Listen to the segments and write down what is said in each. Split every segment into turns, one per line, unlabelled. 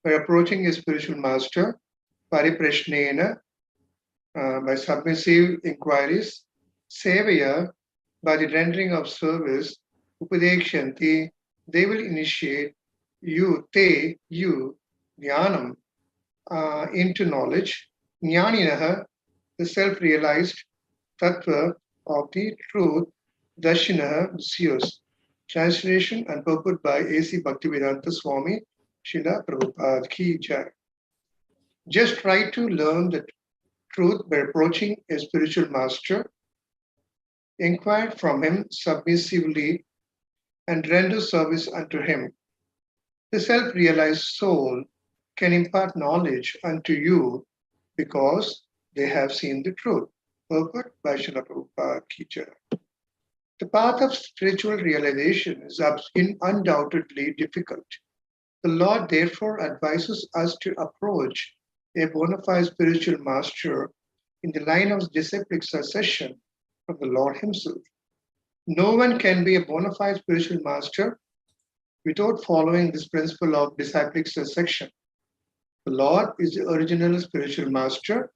by approaching a spiritual master, pariprashnena, by submissive inquiries, sevaya, by the rendering of service, upadekshanti, they will initiate you, jnanam, into knowledge, jnaninaha, the self-realized tattva of the truth, darshinaha, seers. Translation and purport by A.C. Bhaktivedanta Swami, Srila Prabhupada Ki Jai. Just try to learn the truth by approaching a spiritual master, inquire from him submissively, and render service unto him. The self-realized soul can impart knowledge unto you because they have seen the truth. Purport by Srila Prabhupada Ki Jai. The path of spiritual realization is undoubtedly difficult. The Lord therefore advises us to approach a bona fide spiritual master in the line of disciplic succession from the Lord himself. No one can be a bona fide spiritual master without following this principle of disciplic succession. The Lord is the original spiritual master,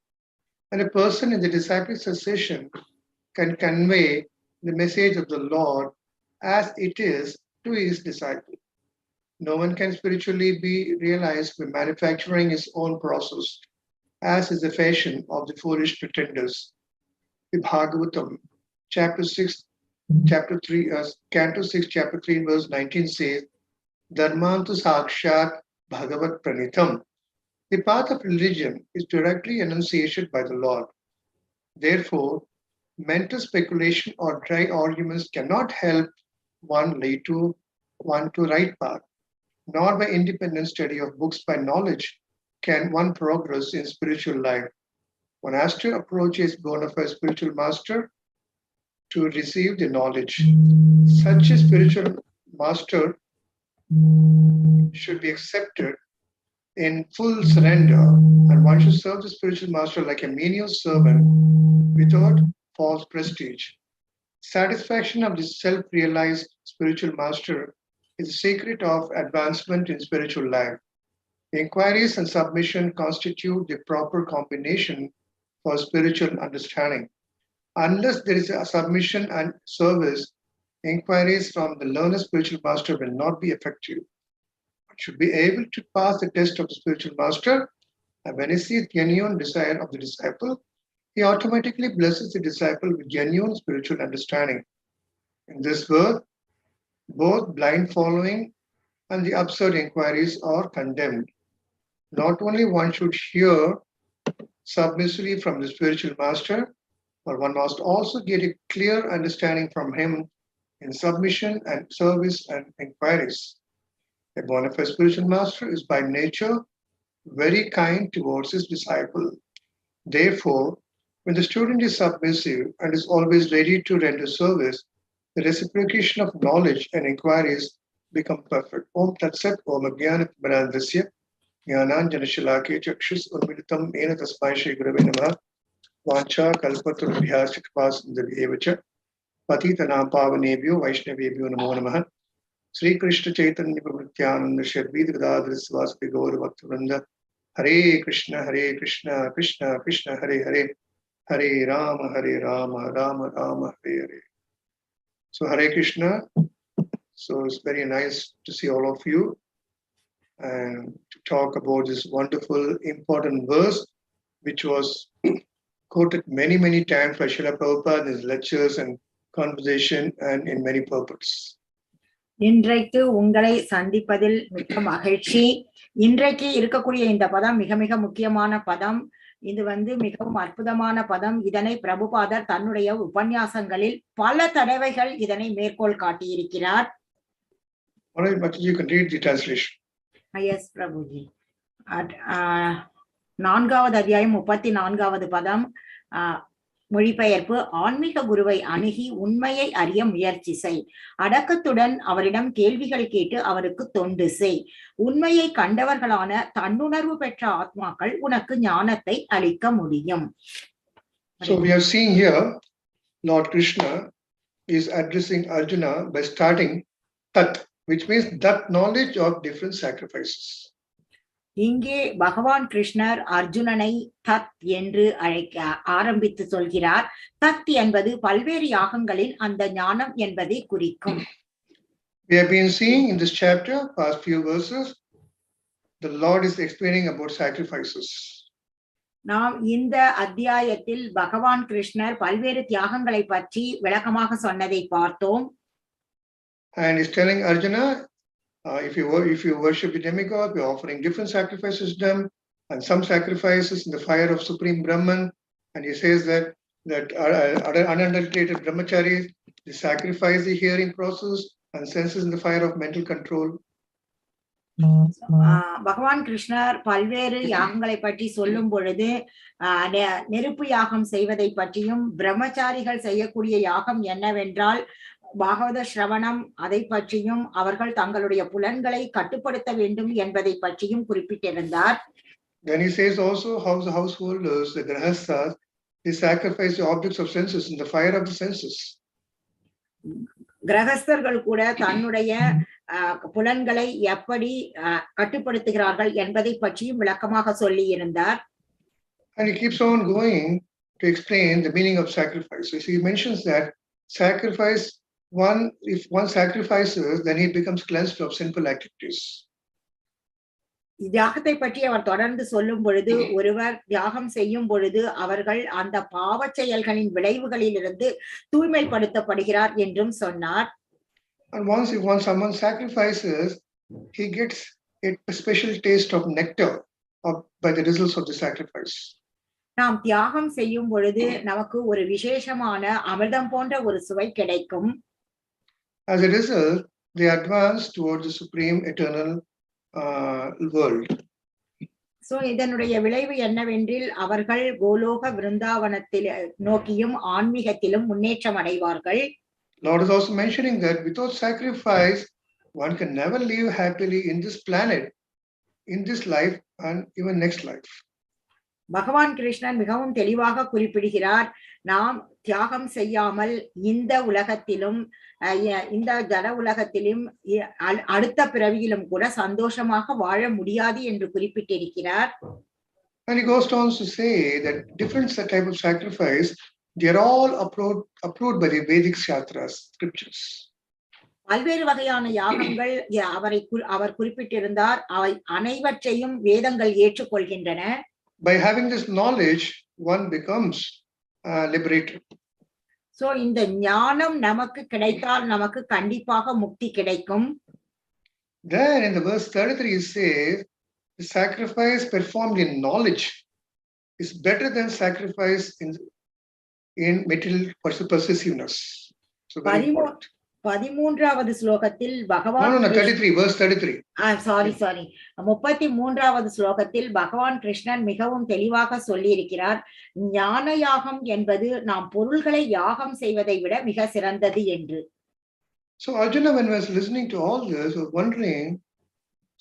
and a person in the disciplic succession can convey the message of the Lord as it is to his disciple. No one can spiritually be realized by manufacturing his own process, as is the fashion of the foolish pretenders. The Bhagavatam, Canto 6, Chapter 3, verse 19 says, Dharmantu Sakshat Bhagavat Pranitam. The path of religion is directly enunciated by the Lord. Therefore, mental speculation or dry arguments cannot help one lead to right path, nor by independent study of books by knowledge can one progress in spiritual life. One has to approach his bona fide spiritual master to receive the knowledge. Such a spiritual master should be accepted in full surrender, and one should serve the spiritual master like a menial servant without false prestige. Satisfaction of the self-realized spiritual master is the secret of advancement in spiritual life. Inquiries and submission constitute the proper combination for spiritual understanding. Unless there is a submission and service, inquiries from the learned spiritual master will not be effective. One should be able to pass the test of the spiritual master, and when he sees genuine desire of the disciple, he automatically blesses the disciple with genuine spiritual understanding. In this world, both blind following and the absurd inquiries are condemned. Not only one should hear submissively from the spiritual master, but one must also get a clear understanding from him in submission and service and inquiries. A bona fide spiritual master is by nature very kind towards his disciple. Therefore, when the student is submissive and is always ready to render service, the reciprocation of knowledge and inquiries become perfect. Om Tat Sat Om Gyana Timirandasya Jnana Janashalake Chakshus Urmilitam Ena Tasmai Shri Gurave Namaha Vancha Kalpatarubhyasya Kripasindavi Evacha Patitanam Pavanebhyo Vaishnavebhyo Namo Namaha Sri Krishna Chaitanya Nityananda Shri Advaita Gadadhara Sivasati Gaura Bhaktivinoda Hare Krishna Krishna Krishna Hare Hare Hare Rama Rama Rama Hare Hare. So Hare Krishna. So it's very nice to see all of you and to talk about this wonderful, important verse, which was quoted many, many times by Srila Prabhupada in his lectures and conversation and in many purports.
இன்றைக்கு உங்களை சந்திப்பதில் மிக்க மகிழ்ச்சி. இன்றைக்கு இருக்கக்கூடிய இந்த பதம் மிக மிக முக்கியமான பதம். இது மிகவும் அற்புதமான பதம். இதனை பிரபுபாதர் தன்னுடைய உபன்யாசங்களில் பல தடவைகள் இதனை மேற்கோள் காட்டியிருக்கிறார்.
You can read the translation.
Yes, Prabhuji. நான்காவது அத்தியாயம் 34வது பதம். மொழிபெயர்ப்பு: ஆன்மீக குருவை அணுகி உண்மையை அறிய முயற்சி செய். அடக்கத்துடன் அவரிடம் கேள்விகள் கேட்டு அவருக்கு தொண்டு செய். உண்மையை கண்டவர்களான தன்னுணர்வு பெற்ற ஆத்மாக்கள் உனக்கு ஞானத்தை அளிக்க முடியும்.
So we are seeing here Lord Krishna is addressing Arjuna by starting Tat, which means that knowledge of different sacrifices.
இங்கே பகவான் கிருஷ்ணர் அர்ஜுனனை தத் என்று ஆரம்பித்து சொல்கிறார். தத் என்பது பல்வேறு யாகங்களில் அந்த ஞானம் என்பதை குறிக்கும்.
We have been seeing in this chapter, past few verses, the Lord is explaining about sacrifices.
நாம் இந்த அத்தியாயத்தில் பகவான் கிருஷ்ணர் பல்வேறு தியாகங்களை பற்றி விளக்கமாக சொன்னதை பார்த்தோம்.
And he's telling Arjuna, if you worship the demigod, we're offering different sacrifices to them, and some sacrifices in the fire of Supreme Brahman. And he says that unadulterated brahmacharis, they sacrifice the hearing process and senses in the fire of mental control.
பகவான் கிருஷ்ணர் பல்வேறு யாகங்களை பற்றி சொல்லும் பொழுது நெருப்பு யாகம் செய்வதை பற்றியும், பிரம்மச்சாரிகள் செய்யக்கூடிய யாகம் என்னவென்றால் பாகவத ஸ்ரவணம், அதை பற்றியும், அவர்கள் தங்களுடைய புலன்களை கட்டுப்படுத்த வேண்டும் என்பதை பற்றியும் குறிப்பிட்டிருந்தார்.
Then he says also how the householders, the grahasthas, they sacrifice the objects of senses in the fire of the senses.
கிரகஸ்தர்கள் கூட தன்னுடைய புலன்களை எப்படி கட்டுப்படுத்துகிறார்கள் என்பதை பற்றியும் விளக்கமாக சொல்லி இருந்தார்.
And he keeps on going to explain the meaning of sacrifices. He mentions that sacrifice, if one sacrifices, then he becomes cleansed of sinful activities.
தியாகத்தை பற்றி அவர் தொடர்ந்து சொல்லும் பொழுது, ஒருவர் தியாகம் செய்யும் பொழுது அவர்கள் அந்த பாவ செயல்களின் விளைவுகளில் இருந்து தூய்மைப்படுத்தப்படுகிறார் என்றும் சொன்னார்.
And once someone sacrifices, he gets a special taste of nectar by the results of the sacrifice.
நாம் தியாகம் செய்யும் பொழுது நமக்கு ஒரு விசேஷமான அமிர்தம் போன்ற ஒரு சுவை கிடைக்கும்.
As a result, they advance towards the supreme eternal world.
So இதனுடைய விளைவு என்னவென்றில் அவர்கள் கோலோக விருந்தாவனத்தில் நோக்கியும் ஆன்மீகத்திலும் முன்னேற்றம் அடைவார்கள்.
Lord is also mentioning that without sacrifice, one can never live happily in this planet, in this life, and even next life.
பகவான் கிருஷ்ணன் மிகவும் தெளிவாக குறிப்பிடுகிறார், நாம் தியாகம் செய்யாமல் இந்த உலகத்திலும் இந்த ஜட உலகத்திலும் அடுத்த பிறவியிலும் கூட சந்தோஷமாக வாழ முடியாது என்று குறிப்பிட்டிருக்கிறார்.
And he goes on to say that different type of sacrifice, they are all approved by the Vedic Shastras, scriptures.
பல்வேறு வகையான யாகங்கள் அவர் குறிப்பிட்டிருந்தார், அவை அனைவற்றையும் வேதங்கள் ஏற்றுக்கொள்கின்றன.
By having this knowledge, one becomes liberated.
So இந்த ஞானம் நமக்கு கிடைத்தால் நமக்கு கண்டிப்பாக முக்தி கிடைக்கும்.
Then in the verse 33 it says, the sacrifice performed in knowledge is better than sacrifice in material possessiveness. So very important.
13வது ஸ்லோகத்தில் பகவான்
33 verse 33.
சாரி 33வது ஸ்லோகத்தில் பகவான் கிருஷ்ணன் மிகவும் தெளிவாக சொல்லி இருக்கிறார், ஞான யாகம் என்பது நாம் பொருள்களை யாகம் செய்வதை விட மிக சிறந்தது என்று.
So Arjuna, when he was listening to all this, was wondering,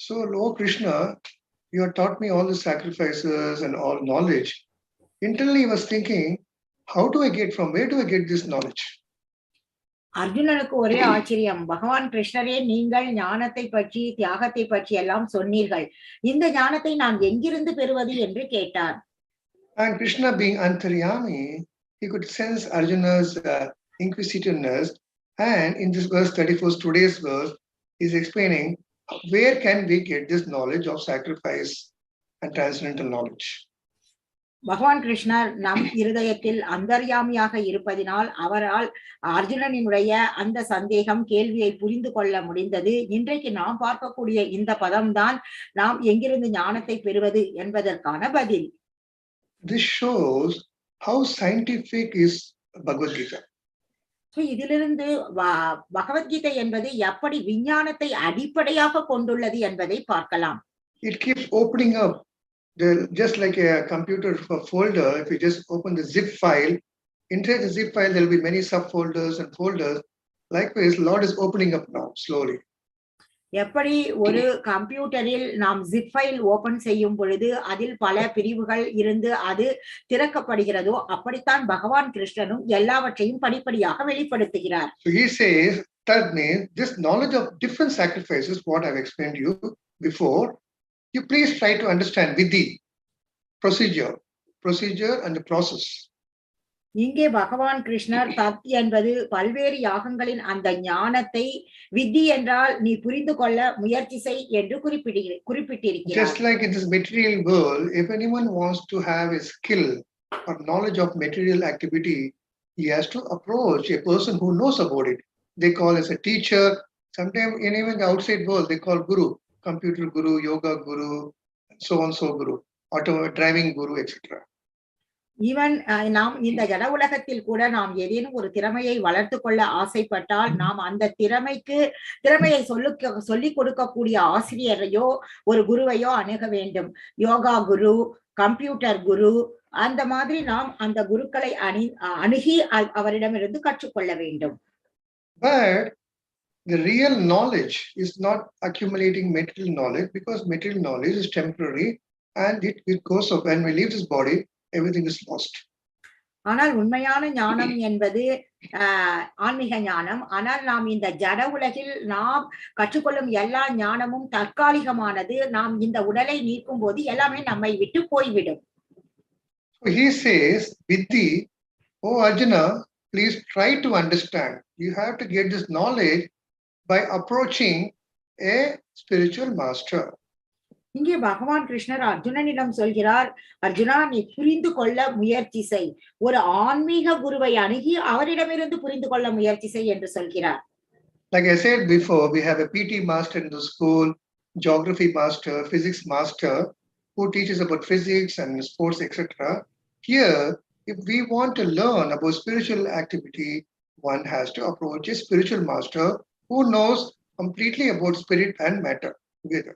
so Lord Krishna, you have taught me all the sacrifices and all knowledge. Internally he was thinking, where do I get this knowledge?
அர்ஜுனனுக்கு ஒரே ஆச்சரியம், பகவான் கிருஷ்ணரே நீங்கள் ஞானத்தை பற்றி தியாகத்தை பற்றி எல்லாம் சொன்னீர்கள், இந்த ஞானத்தை நான் எங்கிருந்து பெறுவது என்று கேட்டார்.
And Krishna being Antaryami, he could sense Arjuna's inquisitiveness, and in this verse 34, today's verse, he is explaining where can we get this knowledge of sacrifice and transcendental knowledge.
பகவான் கிருஷ்ணர் நம் இருதயத்தில் அந்தர்யாமியாக இருப்பதினால் அவரால் அர்ஜுனனினுடைய அந்த சந்தேகம் கேள்வியை புரிந்து கொள்ள முடிந்தது. இன்றைக்கு நாம் பார்க்கக்கூடிய இந்த பதம்தான் நாம் எங்கிருந்து ஞானத்தை பெறுவது என்பதற்கான பதில்.
This shows how scientific is Bhagavad-Gita.
இதிலிருந்து பகவத்கீதை என்பது எப்படி விஞ்ஞானத்தை அடிப்படையாக கொண்டுள்ளது என்பதை பார்க்கலாம்.
It keeps opening up. Just like a computer folder, if you just open the zip file, inside the zip file there will be many subfolders and folders. Likewise, Lord is opening up now slowly.
எப்படி ஒரு கம்ப்யூட்டரில் நாம் zip file open செய்யும் பொழுது அதில் பல பிரிவுகள் இருந்து அது திறக்கப்படுகிறதோ, அப்படித்தான் பகவான் கிருஷ்ணனும் எல்லாவற்றையும் படிப்படியாக வெளிப்படுத்துகிறார்.
So he says, that means this knowledge of different sacrifices, what I've explained to you before, you please try to understand vidhi, procedure and the process.
இங்கே பகவான் கிருஷ்ணர் தத் என்பது பல்வேறு யாகங்களின் அந்த ஞானத்தை வித்தி என்றால் நீ புரிந்து கொள்ள முயற்சி செய் என்று குறிப்பிட்டிருக்கிறார்.
Just like in this material world, if anyone wants to have a skill or knowledge of material activity, he has to approach a person who knows about it. They call as a teacher. Sometimes in even the outside world, they call guru, computer guru, yoga guru, so on so guru, auto driving guru, etc.
Even நாம் இந்த ஜட உலகத்தில் கூட நாம் ஏதேனும் ஒரு திறமையை வளர்த்து கொள்ள ஆசைப்பட்டால் நாம் அந்த திறமையை சொல்லிக் கொடுக்கக்கூடிய ஆசிரியரையோ ஒரு குருவையோ அணுக வேண்டும். யோகா குரு, கம்ப்யூட்டர் குரு, அந்த மாதிரி நாம் அந்த குருக்களை அணுகி அவரிடமிருந்து கற்றுக்கொள்ள வேண்டும்.
But the real knowledge is not accumulating material knowledge, because material knowledge is temporary and it goes up. When we leave this body, everything is lost.
ஆனால் உண்மையான ஞானம் என்பது ஆன்மீக ஞானம். ஆனால் நாம் இந்த ஜட உலகில் நாம் கற்றுக்கொள்ளும் எல்லா ஞானமும் தற்காலிகமானது. நாம் இந்த உடலை நீக்கும் போது எல்லாமே நம்மை விட்டு போய்விடும்.
He says, Vidhi, oh Arjuna, please try to understand. You have to get this knowledge by approaching a spiritual master.
இங்கே பகவான் கிருஷ்ணர் அர்ஜுனனிடம் சொல்கிறார், அர்ஜுனா நீ புரிந்து கொள்ள முயற்சி செய், ஒரு ஆன்மீக குருவை அணுகி அவரிடமிருந்து புரிந்து கொள்ள முயற்சி செய் என்று சொல்கிறார்.
Like I said before, we have a PT master in the school, geography master, physics master, who teaches about physics and sports, etc. Here, if we want to learn about spiritual activity, one has to approach a spiritual master who knows completely about spirit and matter together.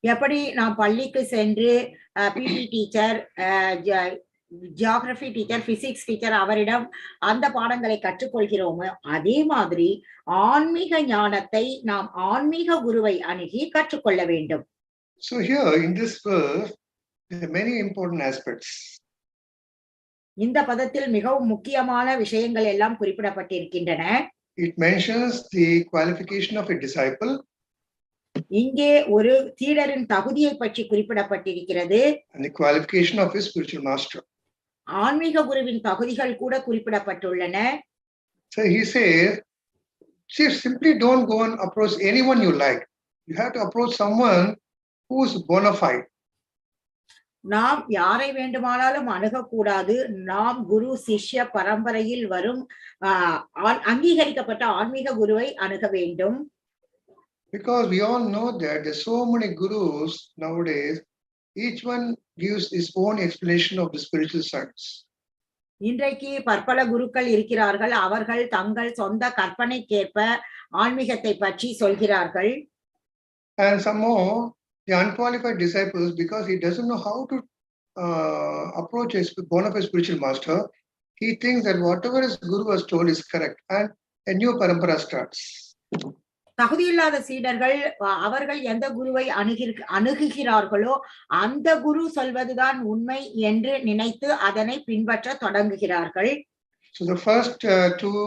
எப்படி நாம் பள்ளிக்கு சென்று பிடி teacher, geography teacher, physics teacher அவரிடம் அந்த பாடங்களை கற்றுக்கொள்கிறோமோ அதே மாதிரி ஆன்மீக ஞானத்தை நாம் ஆன்மீக குருவை அணுகி கற்றுக்கொள்ள வேண்டும்.
So here in this verse, there are many important aspects.
இந்த பதத்தில் மிகவும் முக்கியமான விஷயங்கள் எல்லாம் குறிப்பிடப்பட்டிருக்கின்றன.
It mentions the qualification of a disciple.
இங்கே ஒரு சீடரின் தகுதியை பற்றி குறிப்பிடப்பட்டிருக்கிறது.
And the qualification of a spiritual master.
ஆன்மீக குருவின் தகுதிகள் கூட குறிப்பிடப்பட்டுள்ளன.
So he says, simply don't go and approach anyone you like. You have to approach someone who is bona fide.
நாம் யாரை வேண்டுமானாலும் அணுகக்கூடாது. நாம் குரு சிஷ்ய பரம்பரையில் வரும் அங்கீகரிக்கப்பட்ட ஆன்மீக குருவை அணுக வேண்டும்.
Because we all know that there are so many gurus nowadays, each one gives his own explanation of the spiritual science.
இன்றைக்கு பற்பல குருக்கள் இருக்கிறார்கள். அவர்கள் தங்கள் சொந்த கற்பனைக்கேற்ப ஆன்மீகத்தை பற்றி சொல்கிறார்கள்.
And some more, the unqualified disciples, because he doesn't know how to approach a bona fide spiritual master, he thinks that whatever his guru has told is correct, and a new parampara starts.
தகுதியில்லாத சீடர்கள் அவர்கள் எந்த குருவை அணுகுகிறார்களோ அந்த குரு சொல்வதுதான் உண்மை என்று நினைத்து அதனை பின்பற்ற தொடங்குகிறார்கள்.
So the first two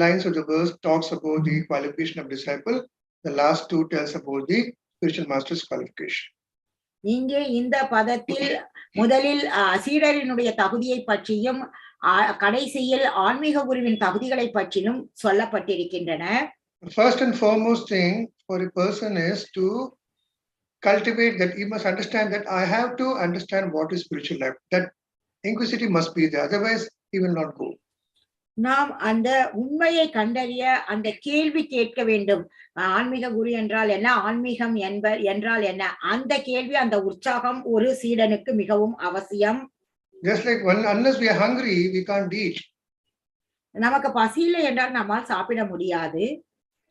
lines of the verse talks about the qualification of disciple. The last two tells about the spiritual master's qualification.
இங்கே இந்த பதத்தில் முதலில் சீடரினுடைய தகுதியை பற்றியும் கடைசியில் ஆன்மீக குருவின் தகுதிகளை பற்றியும் சொல்லப்பட்டிருக்கின்றன.
The first and foremost thing for a person is to cultivate that he must understand that I have to understand what is spiritual life. That inquisitivity must be there, otherwise he will not go.
நாம் அந்த உண்மையை கண்டறிய அந்த கேள்வி கேட்க வேண்டும். ஆன்மீக குரு என்றால் என்ன, ஆன்மீகம் என்றால் என்ன, அந்த கேள்வி அந்த உற்சாகம் ஒரு சீடனுக்கு மிகவும் அவசியம்.
Just like unless we are hungry, we can't eat.
நமக்கு பசி இல்லை என்றால் நம்மால் சாப்பிட முடியாது.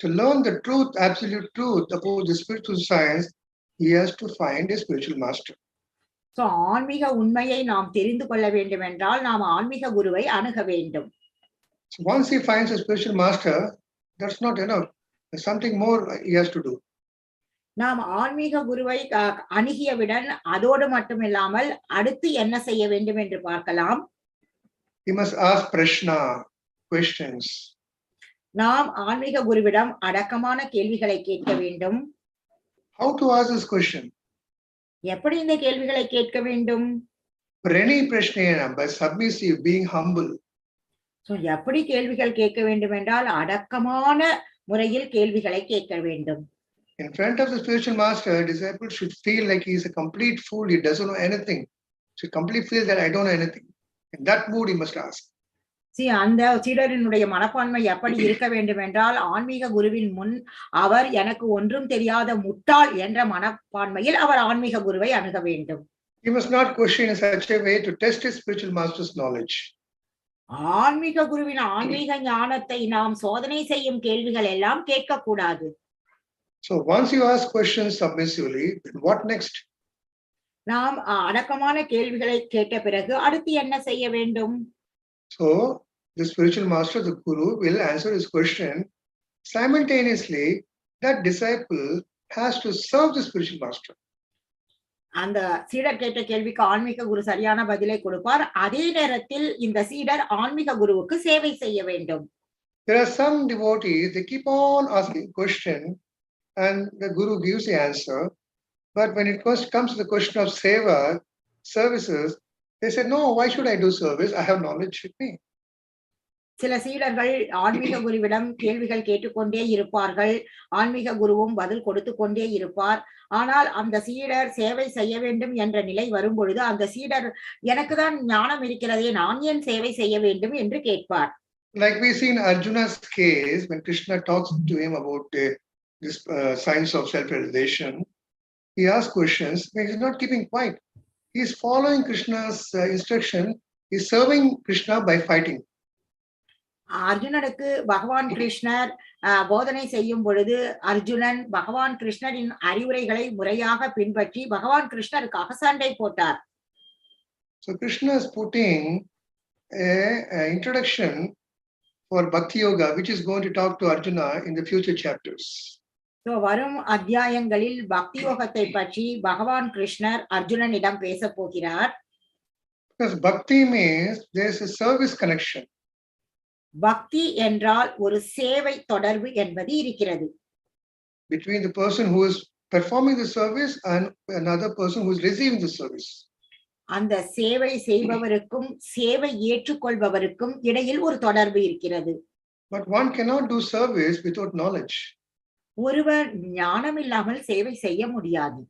To learn the truth, absolute truth about the spiritual science, he has to find a spiritual master.
So ஆன்மீக உண்மையை நாம் தெரிந்து கொள்ள வேண்டும் என்றால் நாம் ஆன்மீக குருவை அணுக வேண்டும்.
So once he finds a spiritual master, that's not enough. There's something more he has to do.
நாம் ஆன்மீக குருவை அணுகியவுடன் அதோடு மட்டுமில்லாமல் அடுத்து என்ன செய்ய வேண்டும் என்று பார்க்கலாம்.
He must ask Prashna questions.
நாம் ஆன்மீக குருவிடம் அடக்கமான கேள்விகளை கேட்க வேண்டும்.
How to ask this question?
எப்படி இந்த கேள்விகளை கேட்க வேண்டும்?
Prashnena, by submissive, being humble.
So, எப்படி கேள்விகள் கேட்க வேண்டும் என்றால் அடக்கமான முறையில் கேள்விகளை கேட்க வேண்டும்.
In front of the spiritual master, disciples should feel like he is a complete fool, he doesn't know anything. Should completely feel that I don't know anything. In that mood, he must ask.
அந்த சீடரினுடைய மனப்பான்மை எப்படி இருக்க வேண்டும் என்றால் ஆன்மீக குருவின் முன் அவர் எனக்கு ஒன்றும் தெரியாத முட்டாள் என்ற மனப்பான்மையில் அவர் ஆன்மீக குருவை அணுக வேண்டும்.
He must not question in such a way to test his spiritual master's knowledge.
ஆன்மீக குருவின் ஆன்மீக ஞானத்தை நாம் சோதனை செய்யும் கேள்விகள் எல்லாம் கேட்க கூடாது.
So once you ask questions submissively, then what next?
நாம் அடக்கமான கேள்விகளை கேட்ட பிறகு அடுத்து என்ன செய்ய வேண்டும்?
So the spiritual master, the guru, will answer his question. Simultaneously, that disciple has to serve the spiritual master.
அந்த சீடர் கேட்ட கேள்விக்கு ஆன்மீக குரு சரியான பதிலை கொடுப்பார். அதே நேரத்தில் இந்த சீடர் ஆன்மீக குருவுக்கு சேவை செய்ய வேண்டும்.
There are some devotees, they keep on asking question and the guru gives the answer. But when it comes to the question of seva, services, they say, no, why should I do service? I have knowledge with me.
சில சீடர்கள் ஆன்மீக குருவிடம் கேள்விகள் கேட்டுக்கொண்டே இருப்பார்கள். ஆன்மீக குருவும் பதில் கொடுத்து கொண்டே இருப்பார். ஆனால் அந்த சீடர் சேவை செய்ய வேண்டும் என்ற நிலை வரும் பொழுது அந்த சீடர் எனக்கு தான் ஞானம் இருக்கிறதே, நான் ஏன் சேவை செய்ய வேண்டும் என்று கேட்பார்.
Like we see in Arjuna's case, when Krishna talks to him about this science of self-realization, he asks questions, but he's not keeping quiet. He's following Krishna's instruction. He's serving Krishna by fighting.
அர்ஜுனனுக்கு பகவான் கிருஷ்ணர் போதனை செய்யும் பொழுது அர்ஜுனன் பகவான் கிருஷ்ணரின் அறிவுரைகளை முறையாக பின்பற்றி பகவான் கிருஷ்ணருக்காக சண்டை போட்டார்.
So Krishna is putting an introduction for Bhakti Yoga, which is going to talk to Arjuna in the future chapters.
So வரும் அத்தியாயங்களில் பக்தி யோகத்தை பற்றி பகவான் கிருஷ்ணர் அர்ஜுனனிடம் பேச போகிறார்.
Because Bhakti means there is a service connection.
பக்தி என்றால் ஒரு சேவை தொடர்பு என்பது இருக்கிறது.
Between the person who is performing the service and another person who is receiving the service.
அந்த சேவை செய்பவருக்கும் சேவை ஏற்றுக்கொள்பவருக்கும் இடையில் ஒரு தொடர்பு இருக்கிறது.
But one cannot do service without knowledge.
ஒருவர் ஞானம் இல்லாமல் சேவை செய்ய முடியாது.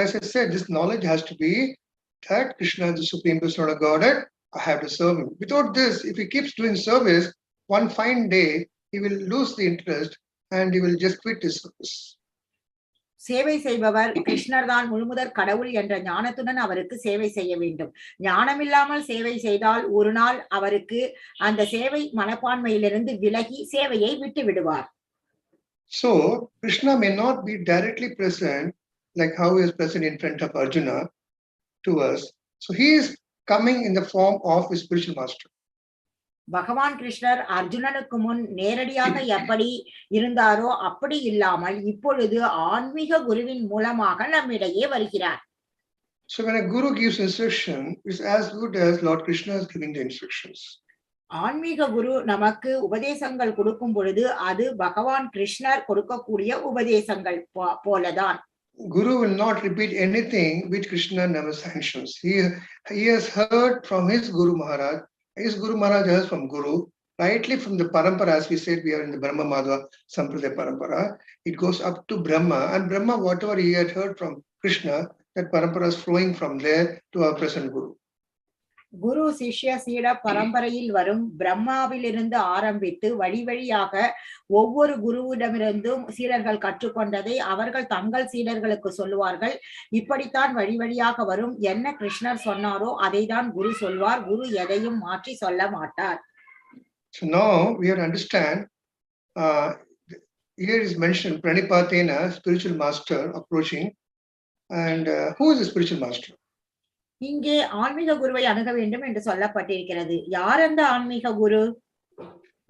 As I said, this knowledge has to be that Krishna is the supreme personality of Godhead. I have to serve him. Without this, if he keeps doing service, one fine day he will lose the interest and he will just quit his service.
சேவை செய்பவர் கிருஷ்ணர் தான் முழுமுதற் கடவுள் என்ற ஞானத்துடன் அவருக்கு சேவை செய்ய வேண்டும். ஞானம் இல்லாமல் சேவை செய்தால் ஒரு நாள் அவருக்கு அந்த சேவை மனப்பான்மையிலிருந்து விலகி சேவையை விட்டு விடுவார்.
So Krishna may not be directly present like how he is present in front of Arjuna to us. So he is coming in the form of a spiritual master.
பகவான் கிருஷ்ணர் அர்ஜுனனுக்கு முன் நேரடியாக எப்படி இருந்தாரோ அப்படி இல்லாமல் இப்பொழுது ஆன்மீக குருவின் மூலமாக நம்மிடையே வருகிறார்.
So when a guru gives instruction, it's as good as Lord Krishna is giving the instructions.
ஆன்மீக குரு நமக்கு உபதேசங்கள் கொடுக்கும் பொழுது அது பகவான் கிருஷ்ணர் கொடுக்கக்கூடிய உபதேசங்கள் போலதான்.
Guru will not repeat anything which Krishna never sanctions. He has heard from his Guru Maharaj. His Guru Maharaj hears from Guru, rightly from the parampara, as we said, we are in the Brahma Madhva Sampradaya parampara. It goes up to Brahma, and Brahma, whatever he had heard from Krishna, that parampara is flowing from there to our present Guru.
குரு சிஷ்ய சீட பரம்பரையில் வரும் பிரம்மாவிலிருந்து ஆரம்பித்து வழி வழியாக ஒவ்வொரு குருவிடமிருந்தும் சீடர்கள் கற்றுக்கொண்டதை அவர்கள் தங்கள் சீடர்களுக்கு சொல்லுவார்கள். இப்படித்தான் வழி வழியாக வரும். என்ன கிருஷ்ணர் சொன்னாரோ அதை தான் குரு சொல்வார். குரு எதையும் மாற்றி சொல்ல மாட்டார்.
So now we have to understand, here is mentioned Pranipatena, spiritual master approaching, and who is the spiritual master?
இங்கே ஆன்மீக குருவை அணுக வேண்டும் என்று சொல்லப்பட்டிருக்கிறது. யார் அந்த ஆன்மீக குரு?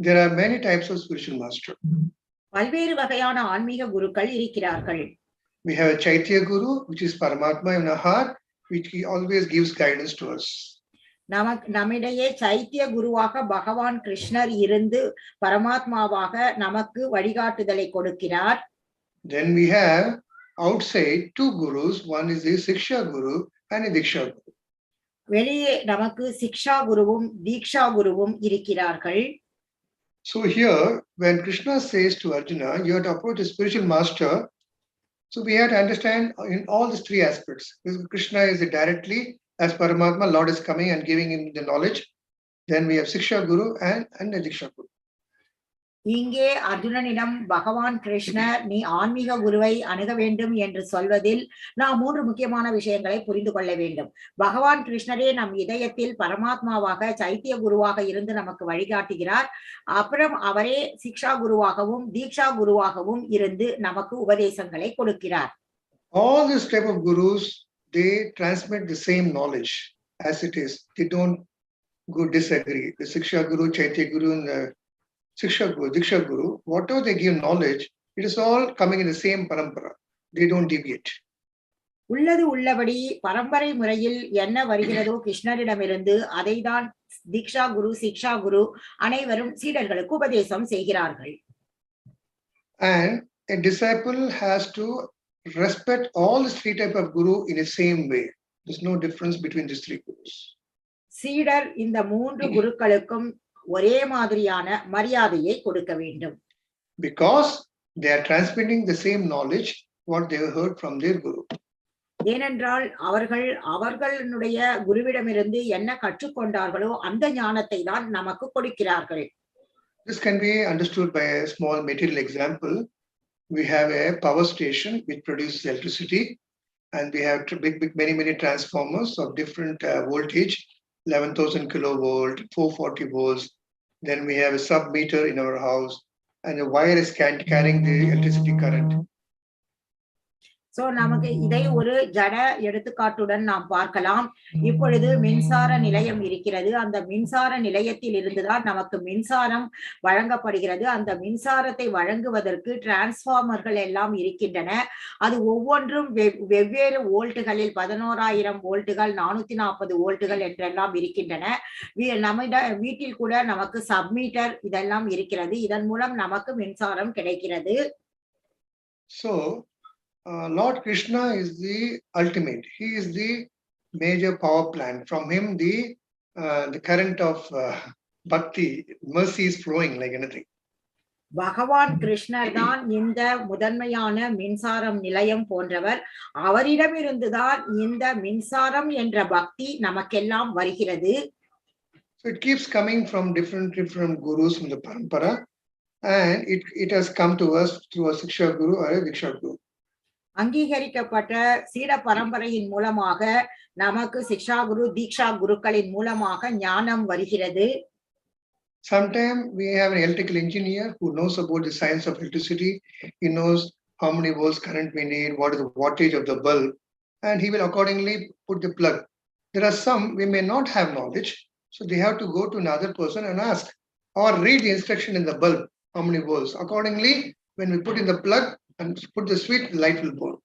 There are many types of spiritual master.
பல்வேறு வகையான ஆன்மீக குருக்கள் இருக்கிறார்கள்.
We have a Chaitya Guru, which is Paramatma in our heart, which he always gives guidance to us.
நம்மிடையே சைத்திய குருவாக பகவான் கிருஷ்ணர் இருந்து பரமாத்மாவாக நமக்கு வழிகாட்டுதலை கொடுக்கிறார்.
Then we have outside two gurus. One is the Siksha Guru and a Diksha Guru.
வெளியே நமக்கு சிக்ஷா குருவும் தீக்ஷா குருவும் இருக்கிறார்கள்.
So here, when Krishna says to Arjuna, you have to approach a spiritual master. So we have to understand in all these three aspects. Krishna is directly, as Paramatma, Lord is coming and giving him the knowledge. Then we have Siksha Guru and a Diksha Guru.
இங்கே அர்ஜுனனிடம் பகவான் கிருஷ்ணர் நீ ஆன்மீக குருவை அணுக வேண்டும் என்று சொல்வதில் நாம் 3 முக்கியமான விஷயங்களை புரிந்து கொள்ள வேண்டும். பகவான் கிருஷ்ணரே நம் இதயத்தில் பரமாத்மாவாக சைத்திய குருவாக இருந்து நமக்கு வழிகாட்டுகிறார். அப்புறம் அவரே சிக்ஷா குருவாகவும் தீக்ஷா குருவாகவும் இருந்து நமக்கு உபதேசங்களை கொடுக்கிறார்.
All this type of gurus, they transmit the same knowledge as it is. They don't go disagree. The Siksha Guru, Chaitya Guru and the Siksha Guru, Diksha Guru, whatever they give knowledge, it is all coming in the same parampara. They don't deviate.
உள்ளது உள்ளபடி பரம்பரை முறையில் என்ன வருகிறதோ கிருஷ்ணரிடமிருந்து அதைதான் தீக்ஷா குரு சிக்ஷா குரு அனைவரும் சீடர்களுக்கு உபதேசம் செய்கிறார்கள்.
And a disciple has to respect all the three type of guru in the same way. There's no difference between these three gurus.
சீடர் இந்த 3 குருக்களுக்கும் ஒரே மாதிரியான மரியாதையை கொடுக்க வேண்டும்.
Because they are transmitting the same knowledge what they heard from their guru.
ஏனென்றால் அவர்களுடைய குருவிடமிருந்து என்ன கற்றுக்கொண்டார்களோ அந்த ஞானத்தை தான் நமக்கு கொடுக்கிறார்கள்.
This can be understood by a small material example. We have a power station which produces electricity, and we have many transformers of different voltage, 11,000 kilovolt, 440 volts. Then we have a sub meter in our house, and a wire is carrying the electricity current.
So நமக்கு இதை ஒரு ஜட எடுத்துக்காட்டுடன் நாம் பார்க்கலாம். இப்பொழுது மின்சார நிலையம் இருக்கிறது. அந்த மின்சார நிலையத்தில் இருந்துதான் நமக்கு மின்சாரம் வழங்கப்படுகிறது. அந்த மின்சாரத்தை வழங்குவதற்கு டிரான்ஸ்பார்மர்கள் எல்லாம் இருக்கின்றன. அது ஒவ்வொன்றும் வெவ்வேறு வோல்ட்டுகளில் 11,000 வோல்ட்டுகள், 440 வோல்ட்டுகள் என்றெல்லாம் இருக்கின்றன. வீட்டில் கூட நமக்கு சப்மீட்டர் இதெல்லாம் இருக்கிறது. இதன் மூலம் நமக்கு மின்சாரம் கிடைக்கிறது.
So Lord Krishna is the ultimate. He is the major power plant. From him, the current of bhakti, mercy is flowing like anything.
பகவான் கிருஷ்ணர் தான் இந்த முதன்மையான மின்சாரம் நிலையம் போன்றவர். அவரிடமிருந்துதான் இந்த மின்சாரம் என்ற பக்தி நமக்கெல்லாம் வருகிறது.
So it keeps coming from different gurus from the parampara, and it has come to us through a Siksha Guru or a Diksha Guru.
அங்கீகரிக்கப்பட்ட சீட பரம்பரையின் மூலமாக நமக்கு சிக்ஷா குரு தீக்ஷா குருக்களின் மூலமாக ஞானம் வருகிறது.
Sometimes we have an electrical engineer who knows about the science of electricity. He knows how many volts current we need, what is the wattage of the bulb, and he will accordingly put the plug. There are some we may not have knowledge, so they have to go to another person and ask or read the instruction in the bulb, how many volts. Accordingly, when we put in the plug and put the switch, the light will burn.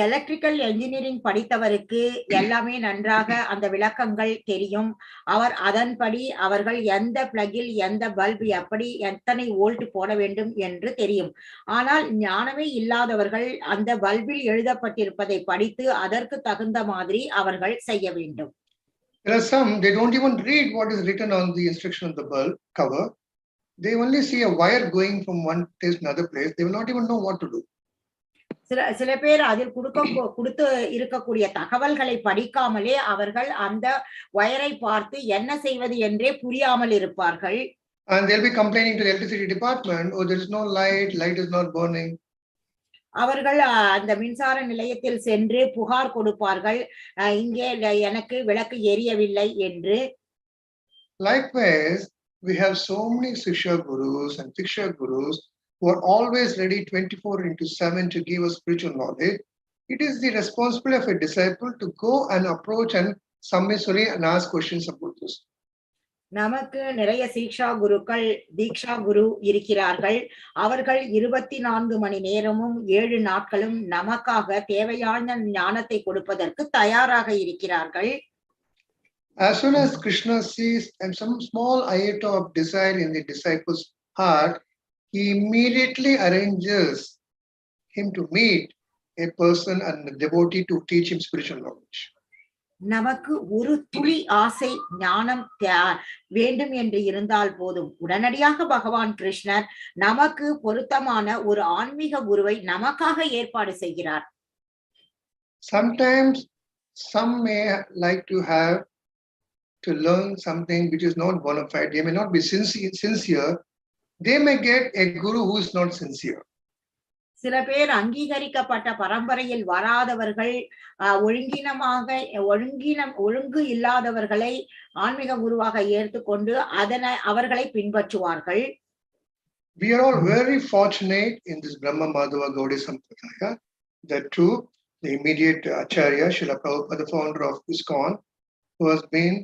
Electrical engineering படித்தவருக்கு எல்லாமே நன்றாக அந்த விளக்கங்கள் தெரியும். அதன்படி அவர்கள் எந்த பிளக்கில் எந்த பல்பு எப்படி எத்தனை வோல்ட் போட வேண்டும் என்று தெரியும். ஆனால் ஞானமே இல்லாதவர்கள் அந்த பல்பில் எழுதப்பட்டிருப்பதை படித்து அதற்கு தகுந்த மாதிரி அவர்கள் செய்ய வேண்டும்.
There are some, they don't even read what is written on the instruction of the bulb cover. They only see a wire going from one place to another place. They will not even know what to do.
சில பேர் அதில் கொடுத்து இருக்கக்கூடிய தகவல்களை படிக்காமலே அவர்கள் அந்த வயரை பார்த்து என்ன செய்வது என்றே புரியாமல் இருப்பார்கள்.
And they'll be complaining to the electricity department, oh, there is no light is not burning.
அவர்கள் அந்த மின்சார நிலையத்தில் சென்று புகார் கொடுப்பார்கள், இங்கே எனக்கு விளக்கு எரியவில்லை என்று.
Likewise, we have so many Siksha Gurus and Diksha Gurus who are always ready 24/7 to give us spiritual knowledge. It is the responsibility of a disciple to go and approach and submissively and ask questions about this.
நமக்கு நிறைய சீக்ஷா குருக்கள் தீக்ஷா குரு இருக்கிறார்கள். அவர்கள் 24 மணி நேரமும் 7 நாட்களும் நமக்காக தேவையான ஞானத்தை கொடுப்பதற்கு தயாராக இருக்கிறார்கள்.
As soon as Krishna sees and some small iota of desire in the disciple's heart, he immediately arranges him to meet a person and a devotee to teach him spiritual knowledge.
நமக்கு ஒரு துளி ஆசை ஞானம் வேண்டும் என்று இருந்தால் போதும், உடனடியாக பகவான் கிருஷ்ணர் நமக்கு பொருத்தமான ஒரு ஆன்மீக குருவை நமக்காக ஏற்பாடு செய்கிறார்.
Sometimes some may like to have to learn something which is not bona fide. They may not be sincere. They may get a guru who is not sincere.
சில பேர் அங்கீகரிக்கப்பட்ட பரம்பரையில் வராதவர்கள், ஒழுங்கு இல்லாதவர்களை ஆன்மீக குருவாக ஏற்றுக்கொண்டு அவர்களை பின்பற்றுவார்கள்.
We are all very fortunate in this Brahma Madhava Gaudiya Sampradaya that too the immediate Acharya Srila Prabhupada, the founder of ISKCON, who has been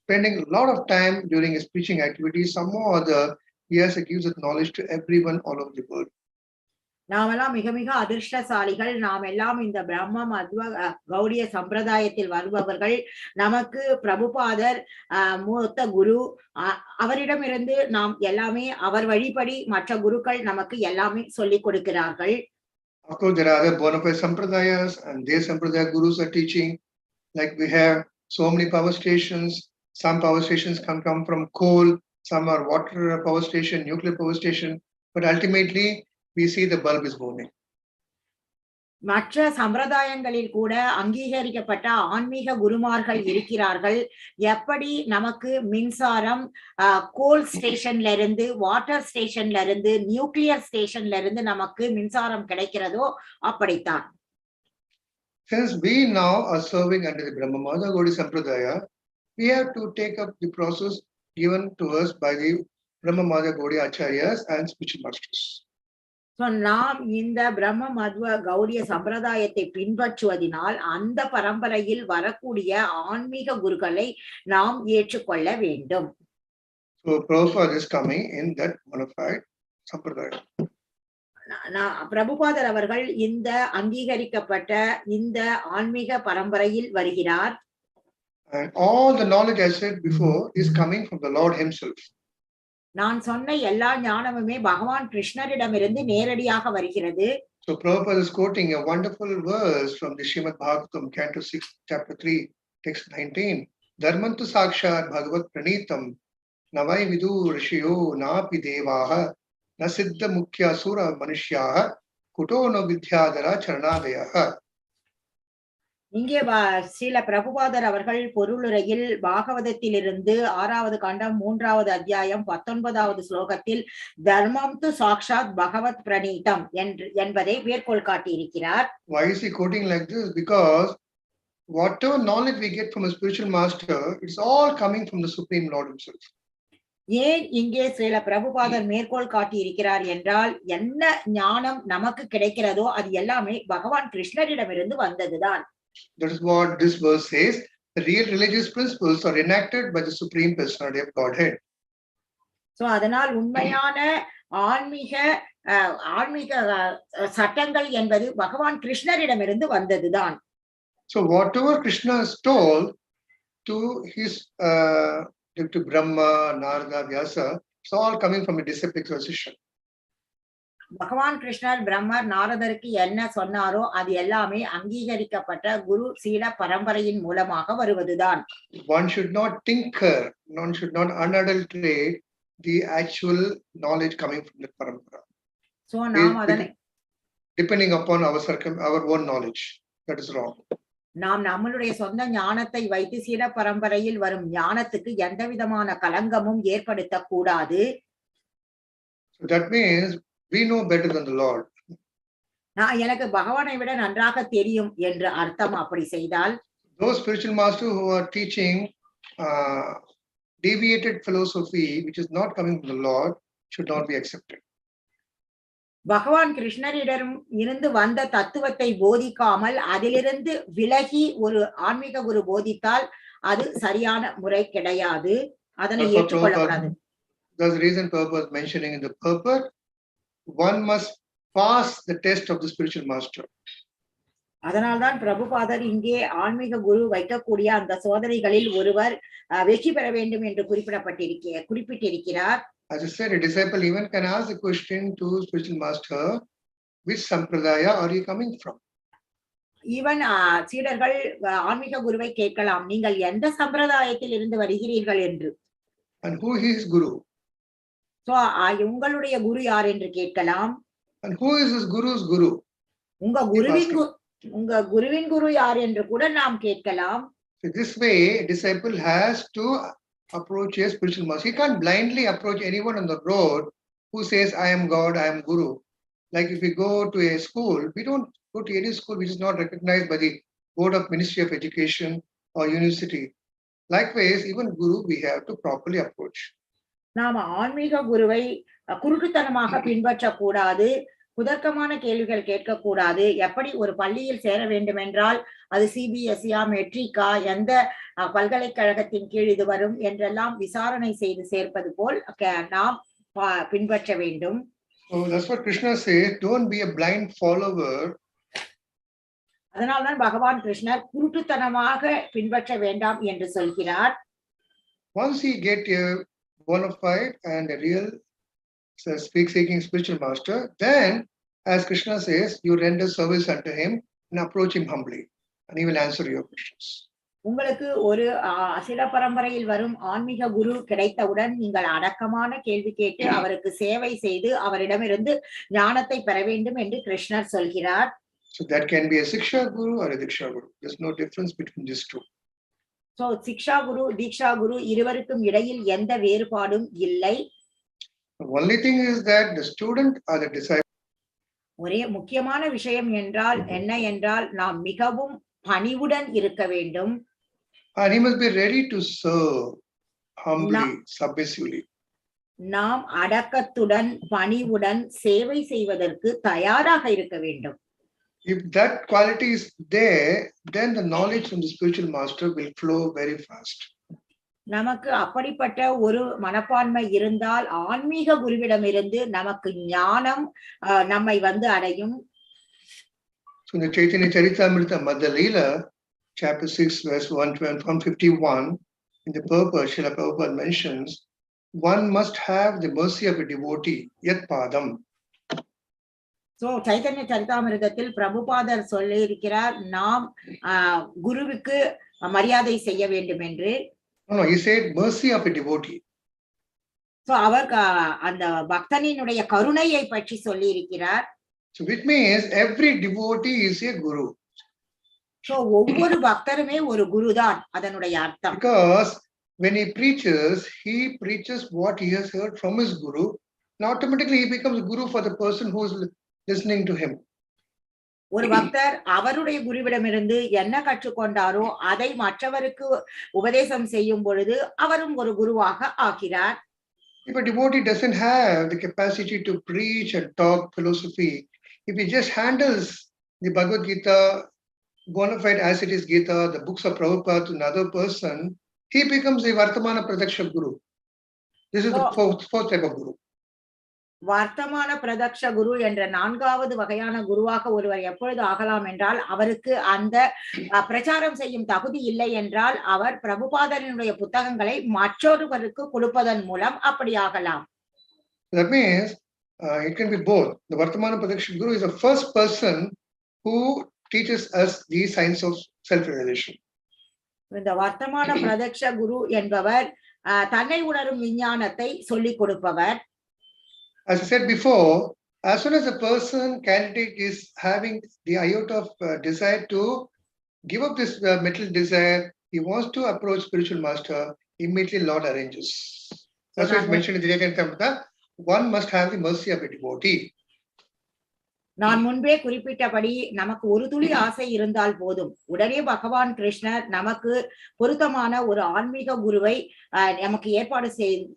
spending a lot of time during his preaching activities, somehow or other he has gives that knowledge to everyone all over the world.
நாமெல்லாம் மிக மிக அதிர்ஷ்டசாலிகள். நாம் எல்லாம் இந்த பிரம்ம மத்வ கௌடிய சம்பிரதாயத்தில் வருபவர்கள். நமக்கு பிரபுபாதர் மூத்த குரு, அவரிடமிருந்து நாம் எல்லாமே அவர் வழிபடி மற்ற குருக்கள் நமக்கு எல்லாமே சொல்லிக் கொடுக்கிறார்கள்.
Of course, there are other bona fide sampradayas and their sampradaya gurus are teaching. Like we have so many power stations. Some power stations come from coal. Some are water power station, nuclear power station. But ultimately, we see the bulb is burning.
மற்ற சம்பிரதாயங்களில் கூட அங்கீகரிக்கப்பட்ட ஆன்மீக குருமார்கள் இருக்கிறார்கள். எப்படி நமக்கு மின்சாரம் கோல் ஸ்டேஷன்ல இருந்து, வாட்டர் ஸ்டேஷன்ல இருந்து, நியூக்ளியர் ஸ்டேஷன்ல இருந்து நமக்கு மின்சாரம் கிடைக்கிறதோ அப்படித்தான்.
Since we now are serving under the Brahma Madhava Gaudiya Sampradaya, we have to take up the process given to us by the Brahma Madhava Gaudiya Acharyas and spiritual masters.
So, நாம் இந்த பிரம்ம மத்வ கௌடிய சம்பிரதாயத்தை பின்பற்றுவதனால் அந்த பரம்பரையில் வரக்கூடிய ஆன்மீக குருக்களை நாம் ஏற்றுக்கொள்ள வேண்டும்.
So Prabhupada is coming in that bona fide sampradaya.
பிரபுபாதர் அவர்கள் இந்த அங்கீகரிக்கப்பட்ட இந்த ஆன்மீக பரம்பரையில் வருகிறார்.
And all the knowledge I said before is coming from the Lord himself.
நான் சொன்ன எல்லா ஞானமுமே பகவான் கிருஷ்ணரிடமிருந்து நேரடியாக வருகிறது.
So Prabhupada is quoting a wonderful verse from the Srimad Bhagavatam, Canto 6, Chapter 3, Text 19. Dharmantu sakshat bhagavat pranitam navai vidu rishiyo napi devaha na siddha mukhya sura manushyaha kuto no vidyadara charanadayaha.
இங்கே ஸ்ரீல பிரபுபாதர் அவர்கள் பொருளுரையில் பாகவதத்திலிருந்து 6வது கண்டம் 3வது அத்தியாயம் 19வது ஸ்லோகத்தில் தர்மம் து சாக்ஷாத் பகவத் பிரணீதம் என்பதை மேற்கோள் காட்டியிருக்கிறார்.
Why is he quoting like this? Because whatever knowledge we get from a spiritual master, it's all coming from the Supreme Lord himself.
ஏன் இங்கே ஸ்ரீல பிரபுபாதர் மேற்கோள் காட்டி இருக்கிறார் என்றால், என்ன ஞானம் நமக்கு கிடைக்கிறதோ அது எல்லாமே பகவான் கிருஷ்ணரிடமிருந்து வந்ததுதான்.
That is what this verse says. The real religious principles are enacted by the Supreme Personality of Godhead.
So அதனால் உண்மையான ஆன்மீக சட்டங்கள் என்பது பகவான் கிருஷ்ணரிடமிருந்து வந்ததுதான்.
So whatever Krishna has told to his to Brahma, Narada, Vyasa, it's all coming from a disciplic position.
பகவான் கிருஷ்ணர் பிரம்மர் நாரதருக்கு என்ன சொன்னாரோ அது எல்லாமே அங்கீகரிக்கப்பட்ட குரு சீல பரம்பரையின் மூலமாக வருவதுதான்.
One should not tinker, one should not unadulterate the actual knowledge coming from the parampara.
So நாம் அதனை
depending upon our own knowledge, that is wrong.
நாம் நம்மளுடைய சொந்த ஞானத்தை வைத்து சீல பரம்பரையில் வரும் ஞானத்துக்கு எந்த விதமான கலங்கமும் ஏற்படுத்த கூடாது.
So that means we know better than the Lord.
எனக்கு பகவானை விட நன்றாக தெரியும் என்று அர்த்தம். அப்படி செய்தால்
those spiritual masters who are teaching deviated philosophy which is not coming from the Lord should not be accepted.
பகவான் கிருஷ்ணரிடம் இருந்து வந்த தத்துவத்தை போதிக்காமல் அதிலிருந்து விலகி ஒரு ஆன்மீக குரு போதித்தால் அது சரியான முறை கிடையாது. அதனை ஏற்றுக்கொள்ளக்கூடாது.
That's the reason Prabhu was mentioning in the purport, one must pass the test of the spiritual master.
அதனால்தான் பிரபுபாதர் இங்கே ஆன்மீக குரு வைக்கக்கூடிய அந்த சோதனைகளில் ஒருவர் வெற்றி பெற வேண்டும் என்று குறிப்பிட்டிருக்கிறார்.
As I said, a disciple even can ask a question to spiritual master which sampradaya are you coming from?
Even சீடர்கள் ஆன்மீக குருவை கேட்கலாம், நீங்கள் எந்த சம்பிரதாயத்தில் இருந்து வருகிறீர்கள் என்று.
And who is guru?
So உங்களுடைய குரு யார் என்று கேட்கலாம்.
And who is his guru's guru?
உங்க குருவின் குரு யார் என்று கூட நாம் கேட்கலாம்.
So this way, a disciple has to approach a spiritual master. He can't blindly approach anyone on the road who says, I am God, I am guru. Like if we go to a school, we don't go to any school which is not recognized by the Board of Ministry of Education or University. Likewise, even guru we have to properly approach.
நாம் ஆன்மீக குருவை குருட்டுத்தனமாக பின்பற்றக்கூடாது, குதர்க்கமான கேள்விகள் கேட்கக்கூடாது. எப்படி ஒரு பள்ளியில் சேர வேண்டும் என்றால் அது சிபிஎஸ்இயா, மெட்ரிக்கா, எந்த பல்கலைக்கழகத்தின் கீழ் இது வரும் என்றெல்லாம் விசாரணை செய்து சேர்ப்பது போல் நாம் பின்பற்ற வேண்டும்.
So that's what Krishna says, don't be a blind follower.
அதனால்தான் பகவான் கிருஷ்ணர் குருட்டுத்தனமாக பின்பற்ற வேண்டாம் என்று சொல்கிறார்.
Once you get a bona fide and a real speak-seeking spiritual master, then, as Krishna says, you render service unto him and approach him humbly, and he will answer your questions.
உங்களுக்கு ஒரு அசில பரம்பரையில் வரும் ஆன்மீக குரு கிடைத்தவுடன் நீங்கள் அடக்கமான கேள்வி கேட்டு அவருக்கு சேவை செய்து அவரிடமிருந்து ஞானத்தை பெற வேண்டும் என்று கிருஷ்ணர் சொல்கிறார்.
So that can be a Siksha Guru or a Diksha Guru. There's no difference between these two.
So Siksha Guru, Diksha Guru இருவருக்கும் இடையில் எந்த வேறுபாடும் இல்லை.
The only thing is that the student or the disciple.
ஒரே முக்கியமான விஷயம் என்றால் என்ன என்றால் நாம் மிகவும் பணிவுடன் இருக்க வேண்டும்.
And he must be ready to serve humbly, submissively.
நாம் அடக்கத்துடன் பணிவுடன் சேவை செய்வதற்கு தயாராக இருக்க வேண்டும்.
If that quality is there, then the knowledge from the spiritual master will flow very fast.
நமக்கு அப்படிப்பட்ட ஒரு மனப்பான்மை இருந்தால் ஆன்மீக குருவிடமிருந்து நமக்கு ஞானம் நம்மை வந்து அடையும்.
So in the Chaitanya Charitamrita Madhya Leela, chapter 6, verse 151, in the purpose, Srila Prabhupada mentions, one must have the mercy of a devotee, yat padam.
So Chaitanya சரிதாமிர்தத்தில் பிரபுபாதர் சொல்லி இருக்கிறார், நாம் குருவுக்கு மரியாதை செய்ய வேண்டும் என்று.
No, he said mercy of a devotee.
So அவர் அந்த பக்தனினுடைய கருணையை பற்றி சொல்லி இருக்கிறார்.
So which means every devotee is a guru.
So ஒவ்வொரு பக்தருமே ஒரு குருதான் அதனுடைய அர்த்தம்.
Because when he preaches what he has heard from his guru, and automatically he becomes guru for the person who is listening to him.
ஒரு பக்தர் அவருடைய குருவிடமிருந்து என்ன கற்றுக்கொண்டாரோ அதை மற்றவருக்கு உபதேசம் செய்யும் பொழுது அவரும் ஒரு குருவாக ஆகிறார்.
If a devotee doesn't have the capacity to preach and talk philosophy, if he just handles the Bhagavad-Gita, bona fide as it is Gita, the books of Prabhupada to another person, he becomes a Vartamana Pradaksha Guru. This is the fourth type of Guru.
வர்த்தமான பிரதக்ஷ குரு என்ற நான்காவது வகையான குருவாக ஒருவர் எப்பொழுது ஆகலாம் என்றால் அவருக்கு அந்த பிரச்சாரம் செய்யும் தகுதி இல்லை என்றால் அவர் பிரபுபாதரினுடைய புத்தகங்களை மற்றொருவருக்கு கொடுப்பதன் மூலம் அப்படி ஆகலாம்.
That means it can be both. The Vartamana Pradaksha Guru is the first person who teaches us the science of self-realization.
இந்த வர்த்தமான பிரதக்ஷ குரு என்பவர் தன்னை உணரும் விஞ்ஞானத்தை சொல்லிக் கொடுப்பவர்.
As I said before, as soon as a candidate is having the iota of desire to give up this mental desire, he wants to approach spiritual master, immediately Lord arranges. That's why it's mentioned in the Chaitanya, one must have the mercy of a devotee.
நான் முன்பே குறிப்பிட்டபடி நமக்கு ஒரு துளி ஆசை இருந்தால் போதும், உடனே பகவான் கிருஷ்ணர் நமக்கு பொருத்தமான ஒரு ஆன்மீக குருவை நமக்கு ஏற்பாடு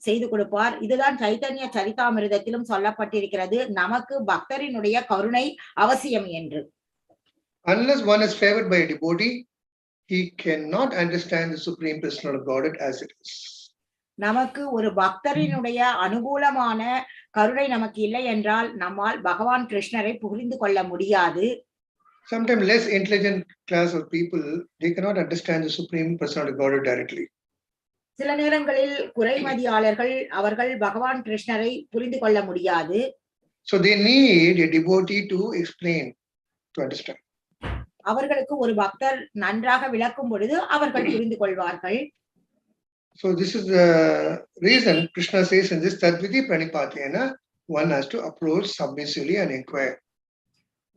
செய்து கொடுப்பார். இதுதான் சைத்தன்ய சரிதாமிர்தத்திலும் சொல்லப்பட்டிருக்கிறது, நமக்கு பக்தரினுடைய கருணை அவசியம் என்று.
Unless one is favored by a devotee, he cannot understand the Supreme Personal Godhead as it is.
நமக்கு ஒரு பக்தரினுடைய அனுகூலமான கருணை நமக்கு இல்லை என்றால் நம்மால் பகவான் கிருஷ்ணரை புரிந்து கொள்ள முடியாது.
Sometimes less intelligent class of people, they cannot understand the Supreme Personality of Godhead directly.
சில நேரங்களில் குறைமதியாளர்கள் அவர்கள் பகவான் கிருஷ்ணரை புரிந்து கொள்ள முடியாது.
So they need a devotee to explain, to understand.
அவர்களுக்கு ஒரு பக்தர் நன்றாக விளக்கும் பொழுது அவர்கள் புரிந்து கொள்வார்கள்.
So this is the reason Krishna says in this Tadvidi Pranipatena, one has to approach submissively and inquire.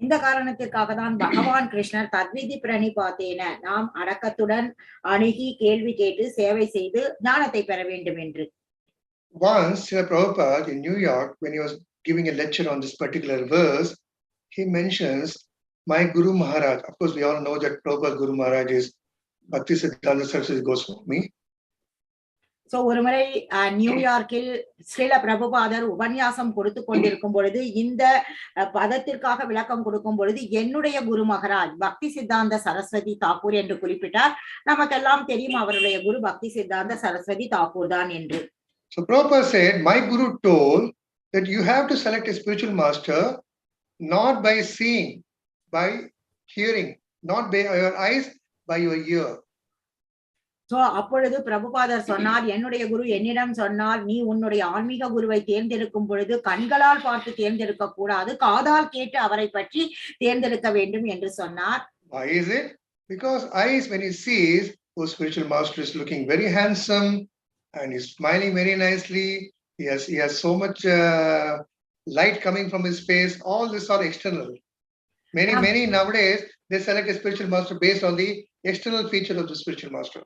இந்த காரணத்திற்காக தான் பகவான் கிருஷ்ணர் தத்விதி பிரணிபாத்தேன, நாம் அடக்கத்துடன் அணுகி கேள்வி கேட்டு சேவை செய்து ஞானத்தை பெற வேண்டும் என்று.
Once Prabhupada in New York, when he was giving a lecture on this particular verse, he mentions my Guru Maharaj. Of course, we all know that Prabhupada Guru Maharaj is Bhaktisiddhanta Saraswati Goswami.
So ஒரு முறை நியூயார்க்கில் ஸ்ரீல பிரபுபாதர் உபன்யாசம் கொடுத்து கொண்டிருக்கும் பொழுது இந்த பதத்திற்காக விளக்கம் கொடுக்கும் பொழுது என்னுடைய குரு மகாராஜ் பக்தி சித்தாந்த சரஸ்வதி தாக்கூர் என்று குறிப்பிட்டார். நமக்கெல்லாம் தெரியும் அவருடைய குரு பக்தி சித்தாந்த சரஸ்வதி தாக்கூர் தான் என்று.
So Prabhupada said, my Guru told that you have to select a spiritual master not by seeing, by hearing, not by your eyes, by your ear.
So அப்பொழுது பிரபுபாதர் சொன்னார், என்னுடைய குரு என்னிடம் சொன்னார், நீ உன்னுடைய ஆன்மீக குருவை தேர்ந்தெடுக்கும் பொழுது கண்களால் பார்த்து தேர்ந்தெடுக்க கூடாது, காதால் கேட்டு அவரை பற்றி தேர்ந்தெடுக்க வேண்டும் என்று சொன்னார்.
Why is it? Because eyes, when he sees, oh, spiritual master is looking very handsome and he's smiling very nicely. He has so much light coming from his face. All this are external. Many nowadays they select a spiritual master based on the external feature of the spiritual master.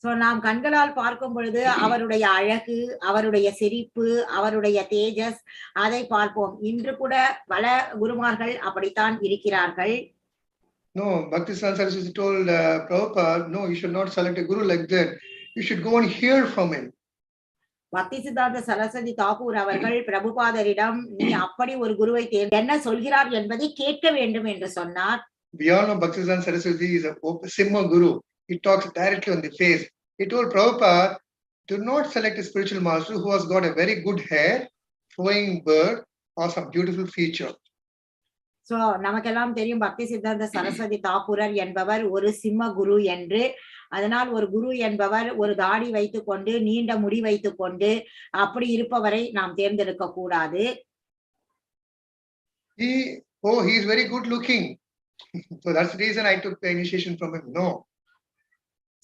So நாம் கண்களால் பார்க்கும் பொழுது அவருடைய அழகு, அவருடைய சிரிப்பு, அவருடைய தேஜஸ், அதை பார்ப்போம். இன்று கூட பல குருமார்கள் அப்படித்தான் இருக்கிறார்கள்.
No, Bhaktisiddhanta Saraswati told Prabhupada, no, you should not select a guru like that. You should go and hear from him.
பக்தி சித்தாந்த சரஸ்வதி தாக்கூர் அவர்கள் பிரபுபாதரிடம் நீ அப்படி ஒரு குருவை என்ன சொல்கிறார் என்பதை கேட்க வேண்டும் என்று சொன்னார்.
We all know Bhaktisiddhanta Saraswati is a Simha Guru. He talks directly on the face. He told Prabhupada, do not select a spiritual master who has got a very good hair, flowing beard, or some beautiful feature.
So நமக்கெல்லாம் தெரியும் பக்தி சித்தாந்த சரஸ்வதி தாக்கூரர் என்பவர் ஒரு சிம்ம குரு என்று. அதனால் ஒரு குரு என்பவர் ஒரு தாடி வைத்துக் கொண்டு நீண்ட முடி வைத்துக் கொண்டு அப்படி இருப்பவரை நாம் தேர்ந்தெடுக்க கூடாது.
He is very good looking. So that's the reason I took the initiation from him. No.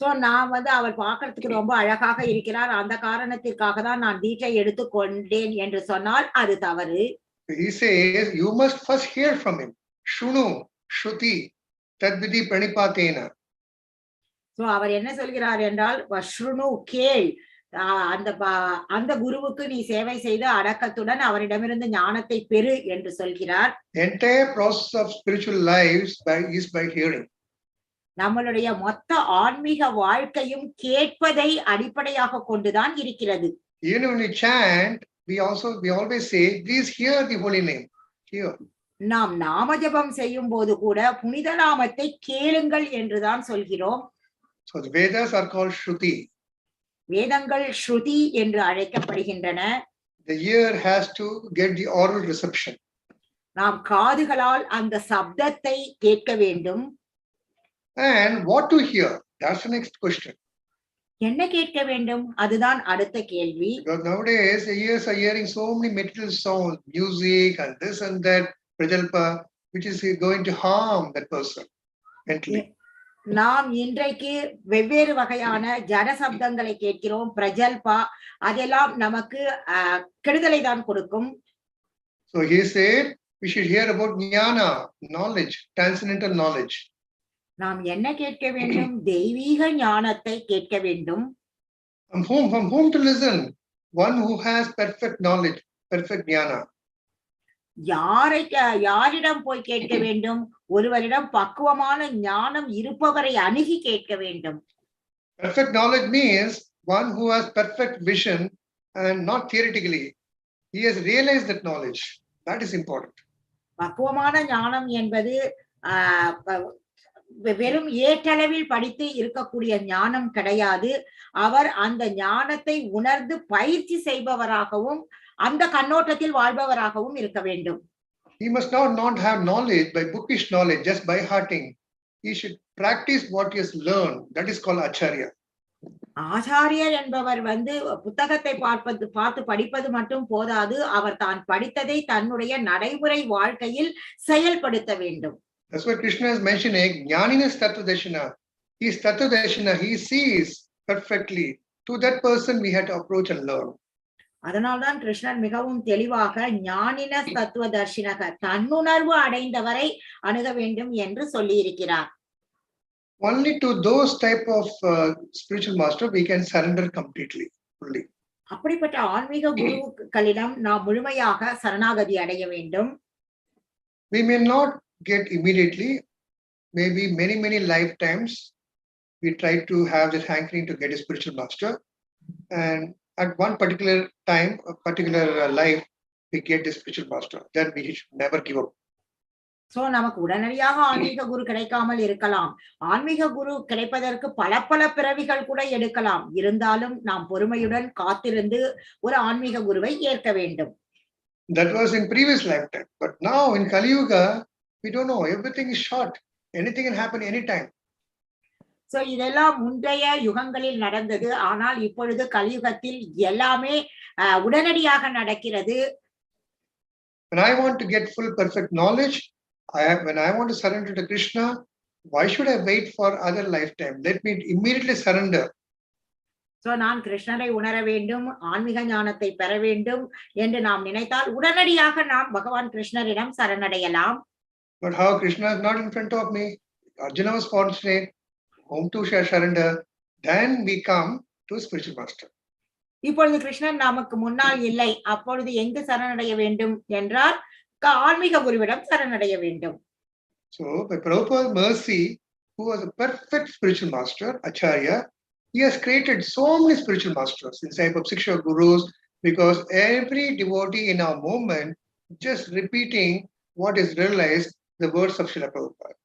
So நான் அவர் பார்க்கறதுக்கு ரொம்ப அழகாக இருக்கிறார், அந்த காரணத்திற்காக தான் நான் தீட்சை எடுத்துக் கொண்டேன் என்று சொன்னால் அது தவறு.
He says you must first hear from him. Shunu, Shruti, Tadvidi Pranipatena.
So அவர் என்ன சொல்கிறார் என்றால் வஷ்ருணு கேள், அந்த குருவுக்கு நீ சேவை செய்து அடக்கத்துடன் அவரிடமிருந்து ஞானத்தை பெறு என்று சொல்கிறார்.
Entire process of spiritual lives is by hearing.
நம்மளுடைய மொத்த ஆன்மீக வாழ்க்கையும் கேட்பதை அடிப்படையாக கொண்டுதான் இருக்கிறது.
Even when we chant, we always say, please hear the holy name. Hear.
நாம் நாம ஜபம் செய்யும் போது கூட புனித நாமத்தை கேளுங்கள் என்றுதான் சொல்கிறோம்.
So the Vedas are called Shruti.
வேதங்கள் ஸ்ருதி என்று அழைக்கப்படுகின்றன.
The ear has to get the oral reception.
நாம் காதுகளால் அந்த சப்தத்தை கேட்க வேண்டும்.
And what to hear? That's the next question.
என்ன கேட்க வேண்டும்? அதுதான் அடுத்த கேள்வி.
Because nowadays the ears are hearing so many material sounds, music and this and that, prajalpa, which is going to harm that person mentally.
நாம் இன்றைக்கு வெவ்வேறு வகையான ஜட சப்தங்களை கேட்கிறோம், பிரஜல்பா, அதெல்லாம் நமக்கு கெடுதலை தான் கொடுக்கும்.
So he said we should hear about Gyana, knowledge, transcendental knowledge.
நாம் என்ன கேட்க வேண்டும்? தெய்வீக ஞானத்தை கேட்க வேண்டும்.
From whom to listen? One who has perfect knowledge, perfect Gyana.
யாரிடம் போய் கேட்க வேண்டும்? ஒருவரிடம் பக்குவமான ஞானம் இருப்பவரை அணுகி கேட்க வேண்டும்.
Perfect knowledge means one who has perfect vision and not theoretically. He has realized that knowledge. That is important.
பக்குவமான ஞானம் என்பது வெறும் ஏற்றளவில் படித்து இருக்கக்கூடிய ஞானம் கிடையாது. அவர் அந்த ஞானத்தை உணர்ந்து பயிற்சி செய்பவராகவும் அந்த கண்ணோட்டத்தில் வாழ்பவராகவும் இருக்க வேண்டும்.
He must not have knowledge by bookish knowledge, just by hearting. He should practice what he has learned. That is called acharya.
ஆச்சாரியர் என்பவர் புத்தகத்தை பார்த்து படிப்பது மட்டும் போதாது, அவர் தான் படித்ததை தன்னுடைய நடைமுறை வாழ்க்கையில் செயல்படுத்த வேண்டும்.
That's what Krishna is mentioning. Jnaninas Tattva-darshana. He is Tattva-darshana. He sees perfectly. To that person we had to approach and learn.
அதனால்தான் கிருஷ்ணர் மிகவும் தெளிவாக ஞானின தத்துவ தர்ஷினக, தன்னுணர்வு அடைந்தவரை அணுக வேண்டும் என்று சொல்லி இருக்கிறார்.
Only to those type of spiritual master we can surrender completely, fully.
அப்படிப்பட்ட ஆன்மீக குருக்களிடம் நாம் முழுமையாக சரணாகதி அடைய வேண்டும்.
We may not get immediately, maybe many lifetimes we try to have this hankering to get a spiritual master, and at one particular time, a particular life, we get the spiritual master. Then we should never give up.
So நமக்கு உடனடியாக ஆன்மீக குரு கிடைக்காமல் இருக்கலாம். ஆன்மீக குரு கிடைப்பதற்கு பல பிறவிகள் கூட எடுக்கலாம். இருந்தாலும் நாம் பொறுமையுடன் காத்திருந்து ஒரு ஆன்மீக குருவை ஏற்க வேண்டும்.
That was in previous lifetime, but now in Kali Yuga we don't know, everything is short, anything can happen anytime.
So இதெல்லாம் முந்தைய யுகங்களில் நடந்தது. ஆனால் இப்பொழுது கலியுகத்தில் எல்லாமே உடனடியாக நடக்கிறது.
When I want to get full perfect knowledge, when I want to surrender to Krishna, why should I wait for other lifetime? Let me immediately surrender.
So நான் கிருஷ்ணரை உணர வேண்டும், ஆன்மீக ஞானத்தை பெற வேண்டும் என்று நாம் நினைத்தால் உடனடியாக நாம் பகவான் கிருஷ்ணரிடம் சரணடையலாம்.
But how Krishna is not in front of me? Arjuna was fortunate. Home to surrender. Then we come to spiritual master.
இப்பொழுது கிருஷ்ணன் நமக்கு முன்னால் இல்லை. அப்பொழுது எங்கு சரணடைய வேண்டும் என்றால் ஆன்மீக குருவிடம் சரணடைய வேண்டும்.
So by Prabhupada's mercy, who was a perfect spiritual master, Acharya, he has created so many spiritual masters in type of Siksha gurus, because every devotee in our movement just repeating what is realized, the words of Srila Prabhupada.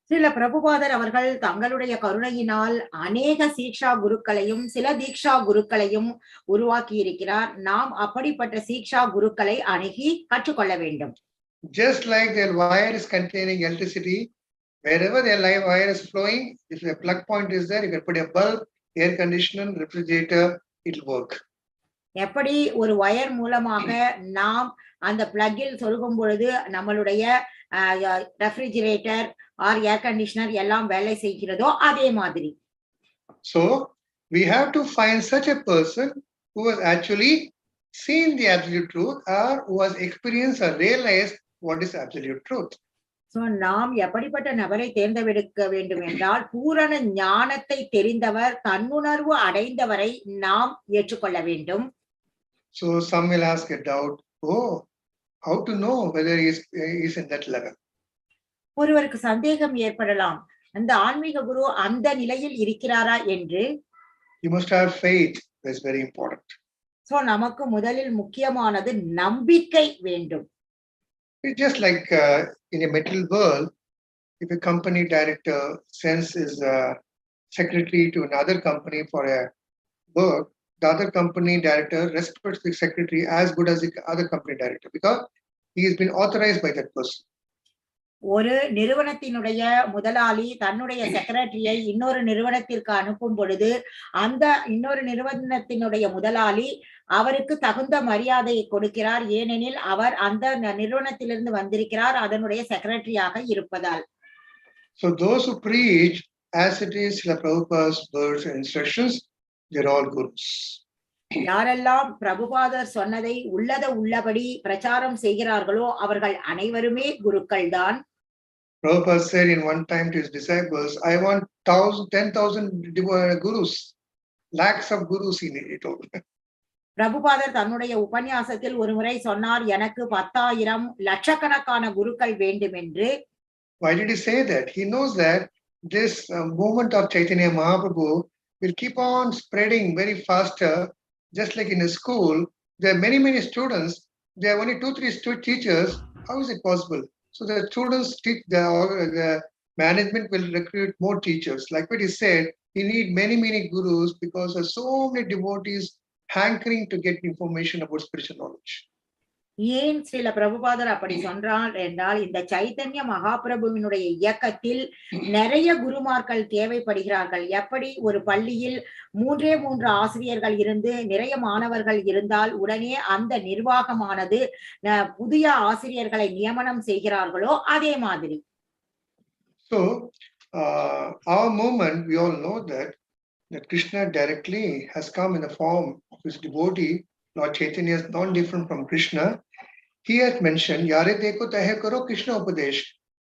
சில பிரபுபாதர் அவர்கள் தங்களுடைய கருணையினால் அநேக சீக்ஷா குருக்களையும் சில தீக்ஷா குருக்களையும் உருவாக்கி இருக்கிறார். நாம் அப்படிப்பட்ட சீக்ஷா குருக்களை அணுகி கற்றுக்கொள்ள வேண்டும்.
Just like their wire is containing electricity, wherever their live wire is flowing, if a plug point is there, you can put a bulb, air conditioner, refrigerator, it will work.
எப்படி ஒரு வயர் மூலமாக நாம் அந்த பிளக்கில் சொருகும் பொழுது நம்மளுடைய refrigerator R air conditioner எல்லாம் வேலை செய்கிறதோ அதே மாதிரி.
So we have to find such a person who has actually seen the absolute truth or who has experienced or realized what is absolute truth.
So நாம் எப்படிப்பட்ட நபரை தேர்ந்தெடுக்க வேண்டும் என்றால் பூரண ஞானத்தை தெரிந்தவர், தன்னுணர்வு அடைந்தவரை நாம் ஏற்றுக்கொள்ள வேண்டும்.
So some will ask a doubt, oh, how to know whether he is in that level?
ஒருவருக்கு சந்தேகம் ஏற்படலாம், அந்த ஆன்மீக குரு அந்த நிலையில் இருக்கிறாரா என்று.
You must have faith. That's very important.
So நமக்கு முதலில் முக்கியமானது நம்பிக்கை வேண்டும்.
It's just like in a material world, if a company director sends his secretary to another company for a work, the other company director respects the secretary as good as the other company director because he has been authorized by that person.
ஒரு நிறுவனத்தினுடைய முதலாளி தன்னுடைய செக்ரட்டரியை இன்னொரு நிறுவனத்திற்கு அனுப்பும் பொழுது அந்த இன்னொரு நிறுவனத்தினுடைய முதலாளி அவருக்கு தகுந்த மரியாதையை கொடுக்கிறார். ஏனெனில் அவர் அந்த நிறுவனத்திலிருந்து வந்திருக்கிறார், அதனுடைய செக்ரட்டரியாக இருப்பதால்.
So those who preach as it is Srila Prabhupada's words and instructions, they're all gurus.
யாரெல்லாம் பிரபுபாதர் சொன்னதை உள்ளபடி பிரச்சாரம் செய்கிறார்களோ அவர்கள் அனைவருமே குருக்கள் தான்.
Prabhupada said in one time to his disciples, I want 10,000 gurus, lakhs of gurus he told.
பிரபுபாதர் தன்னுடைய உபன்யாசத்தில் ஒரு முறை சொன்னார், எனக்கு 10,000 லட்சக்கணக்கான குருக்கள் வேண்டும் என்று.
Why did he say that? He knows that this movement of Chaitanya Mahaprabhu will keep on spreading very faster. Just like in a school, there are many students, there are only 2-3 teachers. How is it possible? So the students teach, the management will recruit more teachers. Like what he said, he need many gurus because there are so many devotees hankering to get information about spiritual knowledge.
ஏன் ஸ்ரீல பிரபுபாதர் அப்படி சொன்றார் என்றால், இந்த சைத்தன்ய மகாபிரபுவினுடைய இயக்கத்தில் நிறைய குருமார்கள் தேவைப்படுகிறார்கள். எப்படி ஒரு பள்ளியில் 3 ஆசிரியர்கள் இருந்து நிறைய மாணவர்கள் இருந்தால் உடனே அந்த நிர்வாகமானது புதிய ஆசிரியர்களை நியமனம் செய்கிறார்களோ அதே மாதிரி.
So our movement, we all know that Krishna directly has come in the form of his devotee. Lord Chaitanya is not different from Krishna. He has mentioned, Yare Deko Tahe Karo Krishna Upadesh.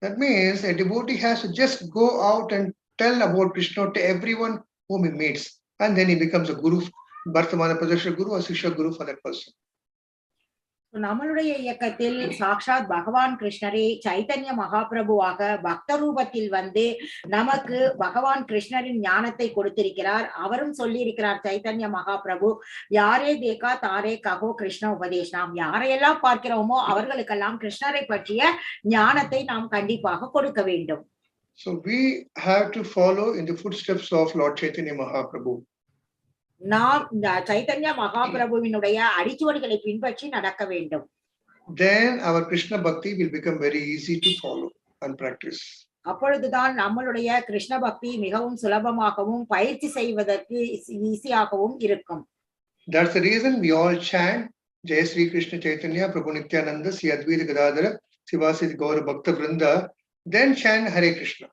That means a devotee has to just go out and tell about Krishna to everyone whom he meets. And then he becomes a guru, Bhartamana Pradesha Guru or Sishya Guru for that person.
நம்மளுடைய இயக்கத்தில் சாக்ஷாத் பகவான் கிருஷ்ணரே சைத்தன்ய மகாபிரபுவாக பக்த ரூபத்தில் வந்து நமக்கு பகவான் கிருஷ்ணரின் ஞானத்தை கொடுத்திருக்கிறார். அவரும் சொல்லியிருக்கிறார் சைத்தன்ய மகாபிரபு, யாரே தேகா தாரே ககோ கிருஷ்ண உபதேஷ். நாம் யாரையெல்லாம் பார்க்கிறோமோ அவர்களுக்கெல்லாம் கிருஷ்ணரை பற்றிய ஞானத்தை நாம் கண்டிப்பாக கொடுக்க வேண்டும்.
So we have to follow in the footsteps of Lord Chaitanya Mahaprabhu.
நாம் இந்த சைத்தன்ய மகாபிரபுவினுடைய அடிச்சுவடுகளை பின்பற்றி நடக்க வேண்டும்.
Then our Krishna Bhakti will become very easy to follow and practice.
அப்பொழுதுதான் நம்மளுடைய கிருஷ்ண பக்தி மிகவும் சுலபமாகவும் பயிற்சி செய்வதற்கு ஈஸியாகவும் இருக்கும்.
That's the reason we all chant Jai Sri Krishna Chaitanya Prabhu Nityananda Sri Advaita Gadadhara Sivasiti Gaura Bhakta Vrinda, then chant Hare Krishna.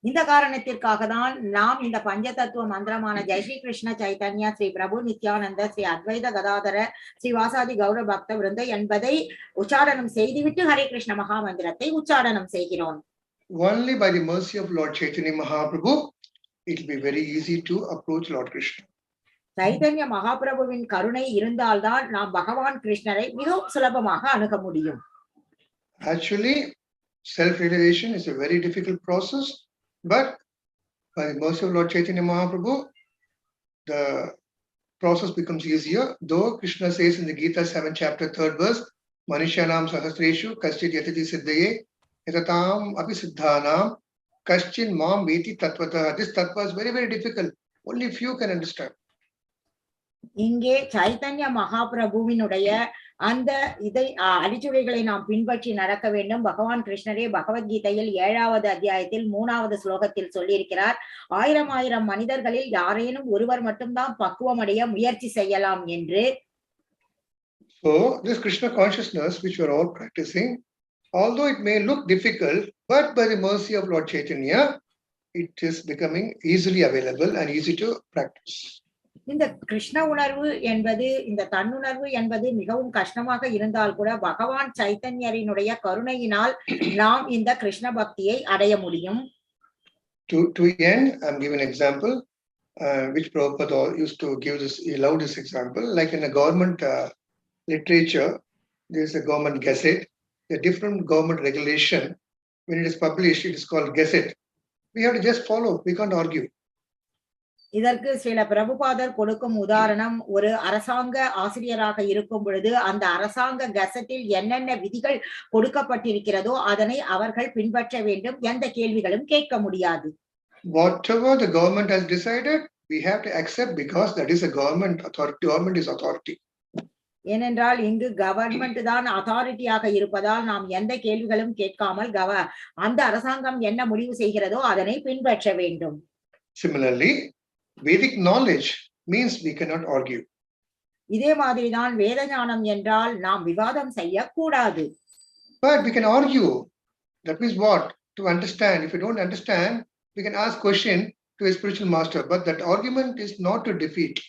இந்த காரணத்திற்காக தான் நாம் இந்த பஞ்சதத்துவ மந்திரமான ஜெய் ஸ்ரீ கிருஷ்ண சைத்தன்யா ஸ்ரீ பிரபு நித்யானந்த ஸ்ரீ அத்வைத கதாதர ஸ்ரீ வாசாதி கௌர பக்த விருந்த என்பதை உச்சாரணம் செய்துவிட்டு ஹரே கிருஷ்ண மகா மந்திரத்தை உச்சாரணம் செய்கிறோம்.
Only by the mercy of Lord Chaitanya Mahaprabhu it will be very easy to approach Lord Krishna.
Chaitanya மகாபிரபுவின் கருணை இருந்தால்தான் நாம் பகவான் கிருஷ்ணரை மிகவும் சுலபமாக அணுக முடியும்.
Actually, self-realization is a very difficult process. But by the mercy of Lord Chaitanya Mahaprabhu, the process becomes easier. Though Krishna says in the Gita 7th chapter 3rd verse, Manishyanam sahasreshu kaschit yatati siddhaye yatatam api siddhanam kaschin mam veti tattvata. This tattva is very, very difficult. Only few can understand.
இங்கே சைத்தன்ய மகாபிரபுவினுடைய அந்த இதை அடிச்சுவைகளை நாம் பின்பற்றி நடக்க வேண்டும். பகவான் கிருஷ்ணரே பகவத்கீதையில் 7வது அத்தியாயத்தில் 3வது ஸ்லோகத்தில் சொல்லியிருக்கிறார், 1000 மனிதர்களில் யாரேனும் ஒருவர் மட்டும்தான் பக்குவம் அடைய முயற்சி செய்யலாம் என்று.
So this Krishna consciousness which we are all practicing, although it may look difficult, but by the mercy of Lord Chaitanya, it is becoming easily available and easy to practice.
இந்த கிருஷ்ண உணர்வு என்பது, இந்த தன்னுணர்வு என்பது மிகவும் கஷ்டமாக இருந்தால் கூட பகவான் சைத்தன்யரினுடைய கருணையினால் நாம் இந்த கிருஷ்ண பக்தியை அடைய முடியும்.
To end, I'm giving an example which Prabhupada used to give this, he allowed this example. Like in a government literature, there is a government gazette, a different government regulation. When it is published, it is called gazette. We have to just follow, we can't argue.
இதற்கு சில பிரபுபாதர் கொடுக்கும் உதாரணம், ஒரு அரசாங்க ஆசிரியராக இருக்கும் பொழுது அந்த அரசாங்க கசட்டில் என்னென்ன விதிகள் கொடுக்கப்பட்டிருக்கிறதோ அதனை அவர்கள் பின்பற்ற வேண்டும், எந்த கேள்விகளும் கேட்க முடியாது.
Whatever the government has decided, we have to accept because that is a government authority. Government is authority.
ஏனென்றால் இங்கு கவர்மெண்ட் தான் அத்தாரிட்டியாக இருப்பதால் நாம் எந்த கேள்விகளும் கேட்காமல் அந்த அரசாங்கம் என்ன முடிவு செய்கிறதோ அதனை பின்பற்ற வேண்டும்.
Similarly, Vedic knowledge means we cannot argue.
இதே மாதிரி தான் வேத ஞானம் என்றால் நாம் விவாதம் செய்யக்கூடாது.
But we can argue. That means what? To understand. If you don't understand, we can ask question to a spiritual master. But that argument is not to defeat.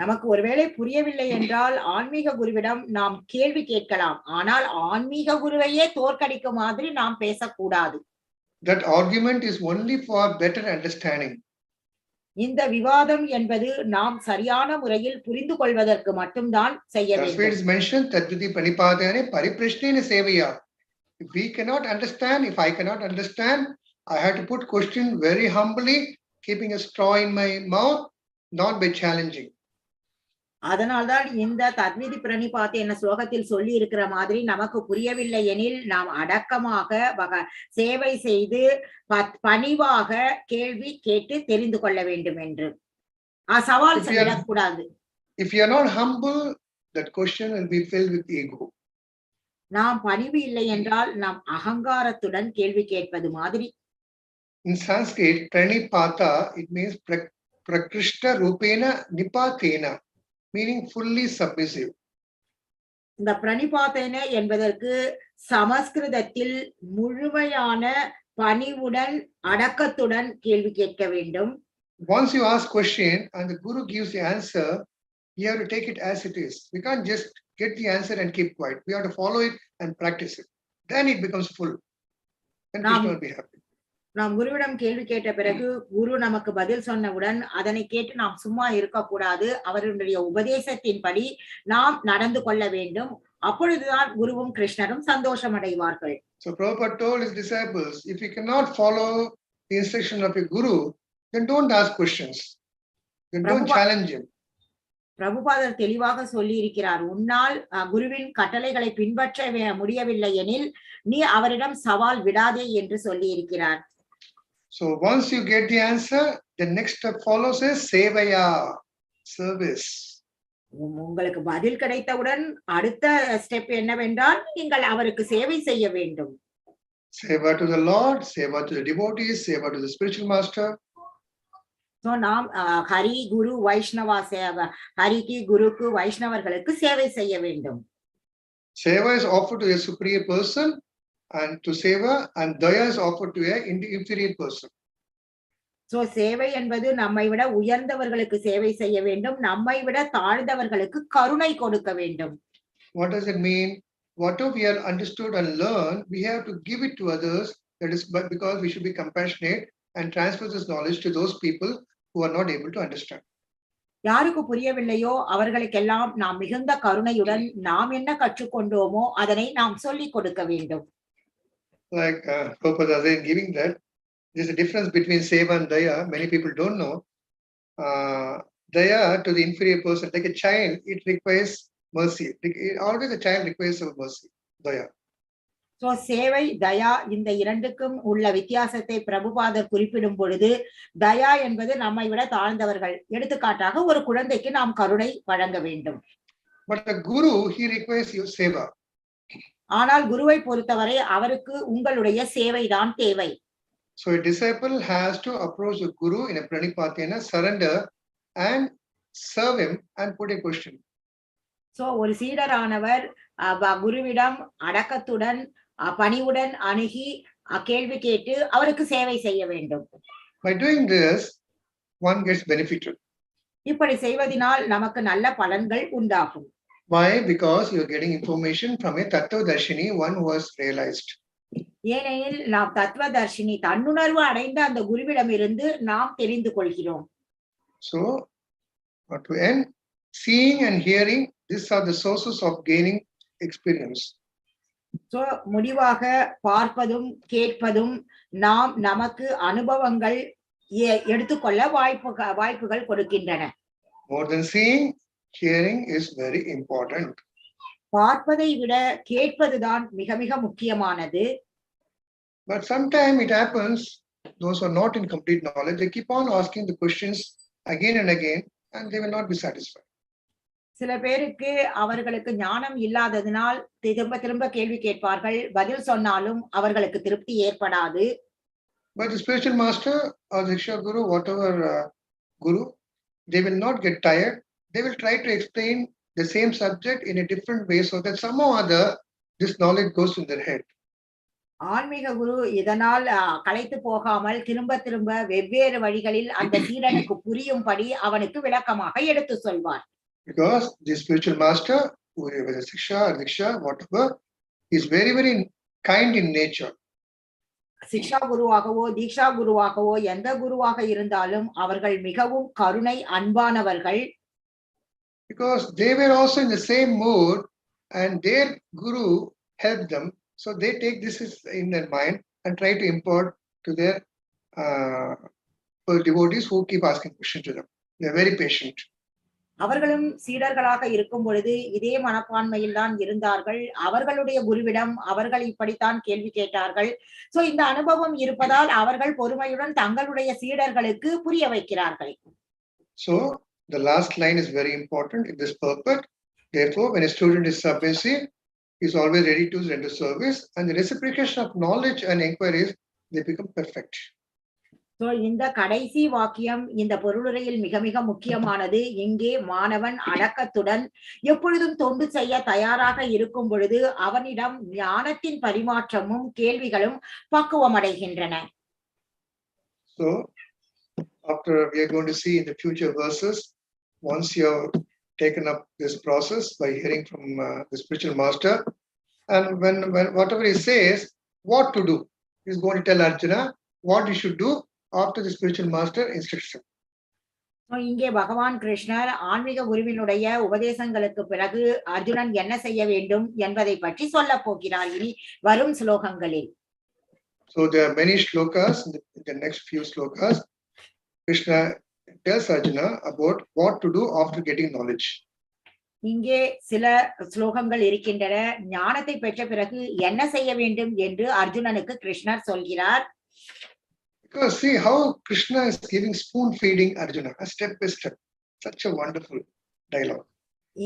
நமக்கு ஒருவேளை புரியவில்லை என்றால் ஆன்மீக குருவிடம் நாம் கேள்வி கேட்கலாம். ஆனால் ஆன்மீக குருவையே தோற்கடிக்கும் மாதிரி நாம் பேசக்கூடாது.
That argument is only for better understanding.
இந்த விவாதம் என்பது நாம் சரியான முறையில் புரிந்து கொள்வதற்கு மட்டும்தான் செய்ய வேண்டும்.
That's why it is mentioned tadviti panipadane pariprashnena sevaya. If we cannot understand, if I cannot understand, I have to put question very humbly, keeping a straw in my mouth, not by challenging.
அதனால்தான் இந்த தத்விதி பிரணிபாத்து என்ன ஸ்லோகத்தில் சொல்லி இருக்கிற மாதிரி நமக்கு புரியவில்லை எனில் நாம் அடக்கமாக சேவை செய்து பணிவாக கேள்வி கேட்டு தெரிந்து கொள்ள வேண்டும் என்று சவால் செய்யக்கூடாது.
If you are not humble, that question will be filled with ego.
நாம் பணிவு இல்லை என்றால் நாம் அகங்காரத்துடன் கேள்வி கேட்பது மாதிரி.
In Sanskrit, pranipata, it means prakrishta rupena nipatena, meaning fully submissive.
இந்த பிரணிபாத்தேன என்பதற்கு சமஸ்கிருதத்தில் முழுமையான பணிவுடன் அடக்கத்துடன் கேள்வி கேட்க வேண்டும்.
Once you ask question and the guru gives the answer, you have to take it as it is. We can't just get the answer and keep quiet. We have to follow it and practice it. Then it becomes full. Then Krishna will be happy.
நாம் குருவிடம் கேள்வி கேட்ட பிறகு குரு நமக்கு பதில் சொன்னவுடன் அதனை கேட்டு நாம் சும்மா இருக்கக்கூடாது. அவருடைய உபதேசத்தின்படி நாம் நடந்து கொள்ள வேண்டும். அப்பொழுதுதான் குருவும் கிருஷ்ணரும் சந்தோஷம் அடைவார்கள்.
So Prabhupada told his disciples, if you cannot follow the instruction of your guru, then don't ask questions. Then don't challenge him.
பிரபுபாதர் தெளிவாக சொல்லி இருக்கிறார், உன்னால் குருவின் கட்டளைகளை பின்பற்ற முடியவில்லை எனில் நீ அவரிடம் சவால் விடாதே என்று சொல்லி இருக்கிறார்.
So once you get the answer, the next step follows is sevaya, service.
உங்களுக்கு பதில் கிடைத்தவுடன் அடுத்த ஸ்டெப் என்னவென்றால் நீங்கள் அவருக்கு சேவை செய்ய வேண்டும்.
Seva to the Lord, seva to the devotees, seva to the spiritual master.
So நாம் ஹரி குரு வைஷ்ணவா சேவை, ஹரிக்கு குருக்கு வைஷ்ணவர்களுக்கு சேவை செய்ய வேண்டும்.
Seva is offered to a superior person and to seva, and daya is offered to a inferior person.
So சேவை என்பது நம்மை விட உயர்ந்தவர்களுக்கு சேவை செய்ய வேண்டும், நம்மை விட தாழ்ந்தவர்களுக்கு கருணை கொடுக்க வேண்டும்.
What does it mean? Whatever we have understood and learned, we have to give it to others. That is because we should be compassionate and transfer this knowledge to those people who are not able to understand.
யாருக்கு புரியவில்லையோ அவர்களுக்கெல்லாம் நாம் மிகுந்த கருணையுடன் நாம் என்ன கற்றுக்கொண்டோமோ அதனை நாம் சொல்லிக் கொடுக்க வேண்டும்.
Like Prabhupada is giving that there's a difference between seva and daya. Many people don't know. Daya to the inferior person, like a child, it requires mercy. Always a child requires mercy. Daya.
So சேவை தயா இந்த இரண்டுக்கும் உள்ள வித்தியாசத்தை பிரபுபாதர் குறிப்பிடும் பொழுது, தயா என்பது நம்மை விட தாழ்ந்தவர்கள், எடுத்துக்காட்டாக ஒரு குழந்தைக்கு நாம் கருணை வழங்க வேண்டும்.
But the guru, he requires your seva.
ஆனால் குருவை பொறுத்தவரை அவருக்கு உங்களுடைய சேவைதான் தேவை.
So a disciple has to approach the guru in a pranipatena, surrender and serve him and put a question.
So ஒரு சீடரானவர் குருவிடம் அடக்கத்துடன் பணிவுடன் அணுகி கேள்வி கேட்டு அவருக்கு சேவை செய்ய வேண்டும்.
By doing this, one gets benefited.
இப்படி செய்வதனால் நமக்கு நல்ல பலன்கள் உண்டாகும்.
Why? Because you are getting information from a tattva-darshini, one who has realized.
ஏனெனில் நாம் தத்துவதர்ஷினி தன்னுணர்வு அடைந்த அந்த குருவிடமிருந்து நாம் தெரிந்து கொள்கிறோம்.
So, to end, seeing and hearing, these are the sources of gaining experience.
So முடிவாக பார்ப்பதும் கேட்பதும் நாம் நமக்கு அனுபவங்கள் எடுத்துக்கொள்ள வாய்ப்புகள் கொடுக்கின்றன.
More than seeing, hearing is very important.
பார்ப்பதை விட கேட்பதுதான் மிக மிக முக்கியமானது.
But sometimes it happens, those who are not in complete knowledge, they keep on asking the questions again and again, and they will not be satisfied.
சில பேருக்கு அவர்களுக்கு ஞானம் இல்லாததினால் திரும்ப திரும்ப கேள்வி கேட்பார்கள், பதில் சொன்னாலும் அவர்களுக்கு திருப்தி ஏற்படாது.
But the spiritual master or the Shiksha Guru, whatever Guru, they will not get tired. They will try to explain the same subject in a different way so that somehow or other this knowledge goes in their head.
ஆன்மீக குரு இதனால் களைத்து போகாமல் திரும்ப திரும்ப வெவ்வேறு வழிகளில் அந்த சீடனுக்கு புரியும்படி அவனுக்கு விளக்கமாக எடுத்து சொல்வார்.
Because the spiritual master, whether Siksha or Diksha, whatever, is very, very kind in nature.
சிக்ஷா குருவாகவோ தீக்ஷா குருவாகவோ எந்த குருவாக இருந்தாலும் அவர்கள் மிகவும் கருணை அன்பானவர்கள்.
Because they were also in the same mood and their guru helped them. So they take this in their mind and try to impart to their devotees who keep asking questions to them. They are very patient.
அவர்களும் சீடர்களாக இருக்கும் பொழுது இதே மனப்பான்மையில் தான் இருந்தார்கள். அவர்களுடைய குருவிடம் அவர்கள் இப்படித்தான் கேள்வி கேட்டார்கள். சோ இந்த அனுபவம் இருப்பதால் அவர்கள் பொறுமையுடன் தங்களுடைய சீடர்களுக்கு புரிய வைக்கிறார்கள்.
So the last line is very important in this purport. Therefore, when a student is submissive, he is always ready to render service, and the reciprocation of knowledge and inquiries, they become perfect.
So இந்த கடைசி வாக்கியம் இந்த பொருளுரையில் மிக மிக முக்கியமானது. இங்கே மாணவன் அடக்கத்துடன் எப்பொழுதும் தொண்டு செய்ய தயாராக இருக்கும் பொழுது அவனிடம் ஞானத்தின் பரிமாற்றமும் கேள்விகளும் பக்குவமடைகின்றன.
So after we are going to see in the future verses, once you have taken up this process by hearing from the spiritual master, and when whatever he says, what to do, he is going to tell Arjuna what he should do after the spiritual master instruction.
இங்கே பகவான் கிருஷ்ணர் ஆன்மீக குருவினுடைய உபதேசங்களுக்கு பிறகு அர்ஜுனன் என்ன செய்ய வேண்டும் என்பதை பற்றி சொல்ல போகிறார் இனி வரும் ஸ்லோகங்களில்.
So there are many shlokas in the next few shlokas. Krishna tells Arjuna about what to do after getting knowledge.
இங்கே சில ஸ்லோகங்கள் இருக்கின்றன. ஞானத்தை பெற்ற பிறகு என்ன செய்ய வேண்டும் என்று அர்ஜுனனுக்கு கிருஷ்ணர் சொல்கிறார்.
Because see how Krishna is giving spoon feeding Arjuna, step by step. Such a wonderful dialogue.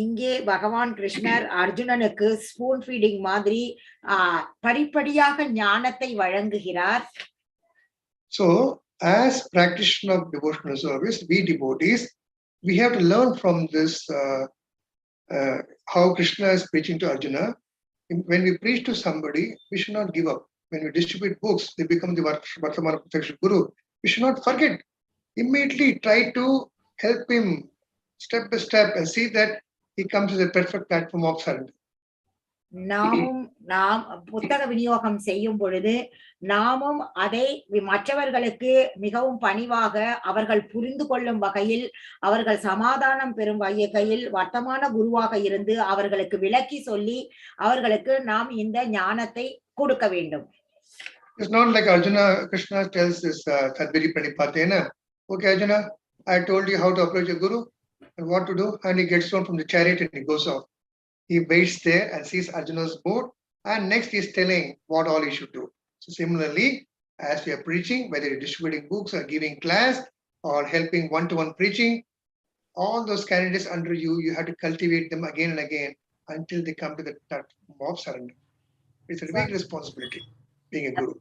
இங்கே பகவான் கிருஷ்ணர் அர்ஜுனனுக்கு ஸ்பூன் ஃபீடிங் மாதிரி படிப்படியாக ஞானத்தை வழங்குகிறார்.
So as practitioner of devotional service, we devotees, we have to learn from this how Krishna is preaching to Arjuna. When we preach to somebody, we should not give up. When we distribute books, they become the Vartamana Protection Guru. We should not forget. Immediately try to help him step by step and see that he comes to the perfect platform of surrender.
நாம் புத்தக விநியோகம் செய்யும் பொழுது நாமும் அதை மற்றவர்களுக்கு மிகவும் பணிவாக அவர்கள் புரிந்து கொள்ளும் வகையில் அவர்கள் சமாதானம் பெறும் வகையில் வர்த்தமான குருவாக இருந்து அவர்களுக்கு விளக்கி சொல்லி அவர்களுக்கு நாம் இந்த ஞானத்தை கொடுக்க வேண்டும்.
It's not like Arjuna, Krishna tells this Tadviri Pranipatena, okay Arjuna, I told you how to approach a guru and what to do, and he gets down from the chariot and he goes off. He waits there and sees Arjuna's mood, and next he is telling what all he should do. So similarly, as we are preaching, whether you're distributing books or giving class or helping one-to-one preaching, all those candidates under you, you have to cultivate them again and again until they come to the platform of surrender. It's a big responsibility being a guru.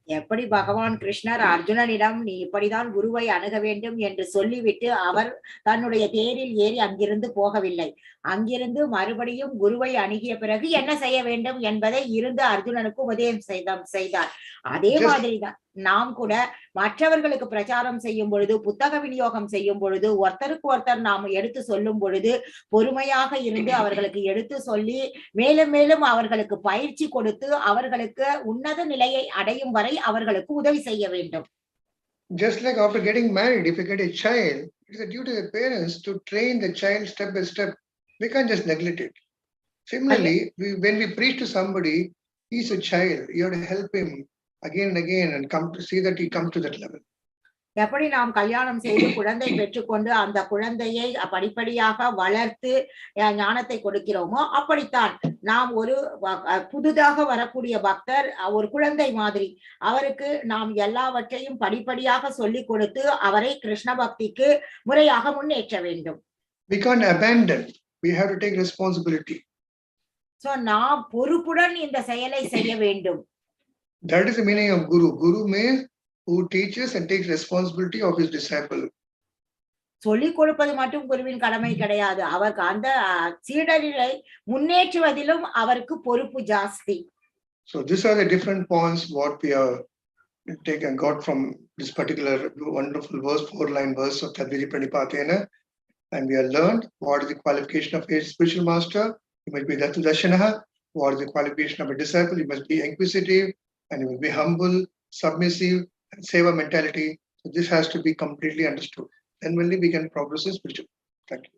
எப்படி பகவான் கிருஷ்ணர் அர்ஜுனனிடம் நீ இப்படிதான் குருவை அணுக வேண்டும் என்று சொல்லிவிட்டு அவர் தன்னுடைய தேரில் ஏறி அங்கிருந்து போகவில்லை. அங்கிருந்து மறுபடியும் குருவை அணுகிய பிறகு என்ன செய்ய வேண்டும் என்பதை இருந்து அர்ஜுனனுக்கு உபதேசம் செய்தார். அதே மாதிரிதான் நாம் கூட மற்றவர்களுக்கு பிரச்சாரம் செய்யும் பொழுது, புத்தக விநியோகம் செய்யும் பொழுது, ஒருத்தருக்கு ஒருத்தர் நாம் எடுத்து சொல்லும் பொழுது பொறுமையாக இருந்து அவர்களுக்கு எடுத்து சொல்லி மேலும் மேலும் அவர்களுக்கு பயிற்சி கொடுத்து அவர்களுக்கு உன்னத நிலையை அடையும் வரை அவர்களுக்கு உதவி செய்ய வேண்டும்.
Just like after getting married, if you get a child, it is a duty of the parents to train the child step by step. We can't just neglect it. Similarly, when we preach to somebody, he's a child. You have to help him again and again and come to see that he comes to that level.
எப்படி நாம் கல்யாணம் செய்து குழந்தை பெற்றுக்கொண்டு அந்த குழந்தையை படிப்படியாக வளர்த்து ஞானத்தை கொடுக்கிறோமோ அப்படித்தான் நாம் ஒரு புதிதாக வரக்கூடிய பக்தர் ஒரு குழந்தை மாதிரி அவருக்கு நாம் எல்லாவற்றையும் படிப்படியாக சொல்லிக் கொடுத்து அவரை கிருஷ்ண பக்திக்கு முறையாக முன்னேற்ற வேண்டும்.
We can't abandon. We have to take responsibility.
So நாம் பொறுப்புடன் இந்த செயலை செய்ய வேண்டும்.
That is the meaning of Guru. Guru means who teaches and takes responsibility of his disciple.
சொல்லிக் கொடுப்பது மட்டும் குருவின் கடமை கிடையாது. அவருக்கு அந்த சீடரை முன்னேற்றுவதிலும் அவருக்கு பொறுப்பு ஜாஸ்தி.
So these are the different points what we have taken got from this particular wonderful verse, 4-line verse of Tadviri Pranipatena, and we have learned what is the qualification of a spiritual master. He must be Datu Dashanaha. What is the qualification of a disciple? He must be inquisitive and he must be humble, submissive, and seva mentality. So this has to be completely understood. Then only we can progress in spiritual. Thank you.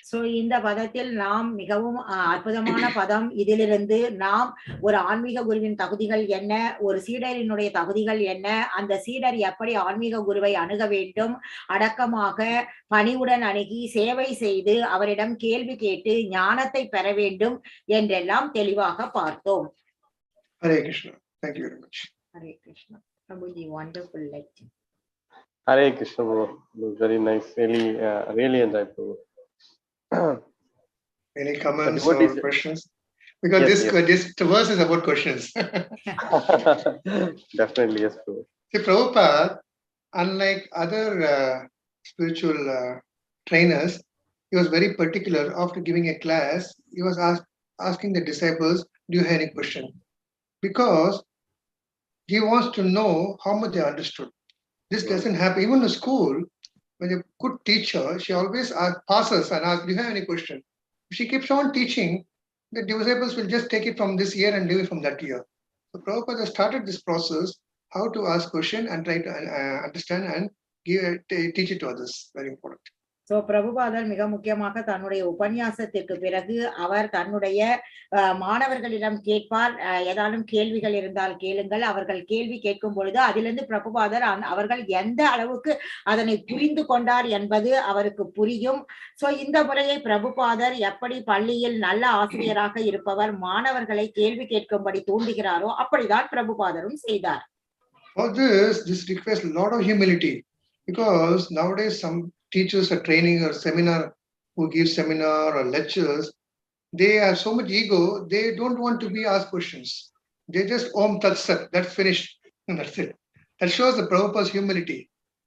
So இந்த பதத்தில் நாம் மிகவும் அற்புதமான பதம். இதிலிருந்து நாம் ஒரு ஆன்மீக குருவின் தகுதிகள் என்ன, ஒரு சீடரினுடைய தகுதிகள் என்ன, அந்த சீடர் எப்படி ஆன்மீக குருவை அணுக வேண்டும், அடக்கமாக பணிவுடன் அணுகி சேவை செய்து அவரிடம் கேள்வி கேட்டு ஞானத்தை பெற வேண்டும் என்றெல்லாம் தெளிவாக பார்த்தோம்.
Hare Krishna. Thank you very much.
Hare Krishna. Prabhuji, wonderful lecture.
Hare Krishna, Prabhu. It was very nice. Really enjoyed, Prabhu.
Any comments
what
or
is
questions? Because
Yes,
this verse is about questions.
definitely, yes, Prabhu.
See, Prabhupada, unlike other spiritual trainers, he was very particular. After giving a class, he was asking the disciples, "Do you have any question?" Because he wants to know how much they understood. This doesn't happen. Even in school, when a good teacher, she always passes and asks, "Do you have any question?" If she keeps on teaching, the disciples will just take it from this year and leave it from that year. So Prabhupada started this process, how to ask question and try to understand and teach it to others. Very important.
So பிரபுபாதர் மிக முக்கியமாக தன்னுடைய உபன்யாசத்திற்கு பிறகு அவர் தன்னுடைய மாணவர்களிடம் கேட்பார். ஏதாலும் கேள்விகள் இருந்தால் கேளுங்கள். அவர்கள் கேள்வி கேட்கும் பொழுது அதிலிருந்து பிரபுபாதர் அவர்கள் எந்த அளவுக்கு அதனை புரிந்து கொண்டார் என்பது அவருக்கு புரியும். சோ இந்த முறையை பிரபுபாதர் எப்படி பள்ளியில் நல்ல ஆசிரியராக இருப்பவர் மாணவர்களை கேள்வி கேட்கும்படி தூண்டுகிறாரோ அப்படிதான் பிரபுபாதரும் செய்தார்.
For this requires a lot of humility, because nowadays some teachers are training or seminar who give seminar or lectures, they have so much ego, they don't want to be asked questions. They just Om Tat Sat, that's finished. That's it. That shows the Prabhupada's humility.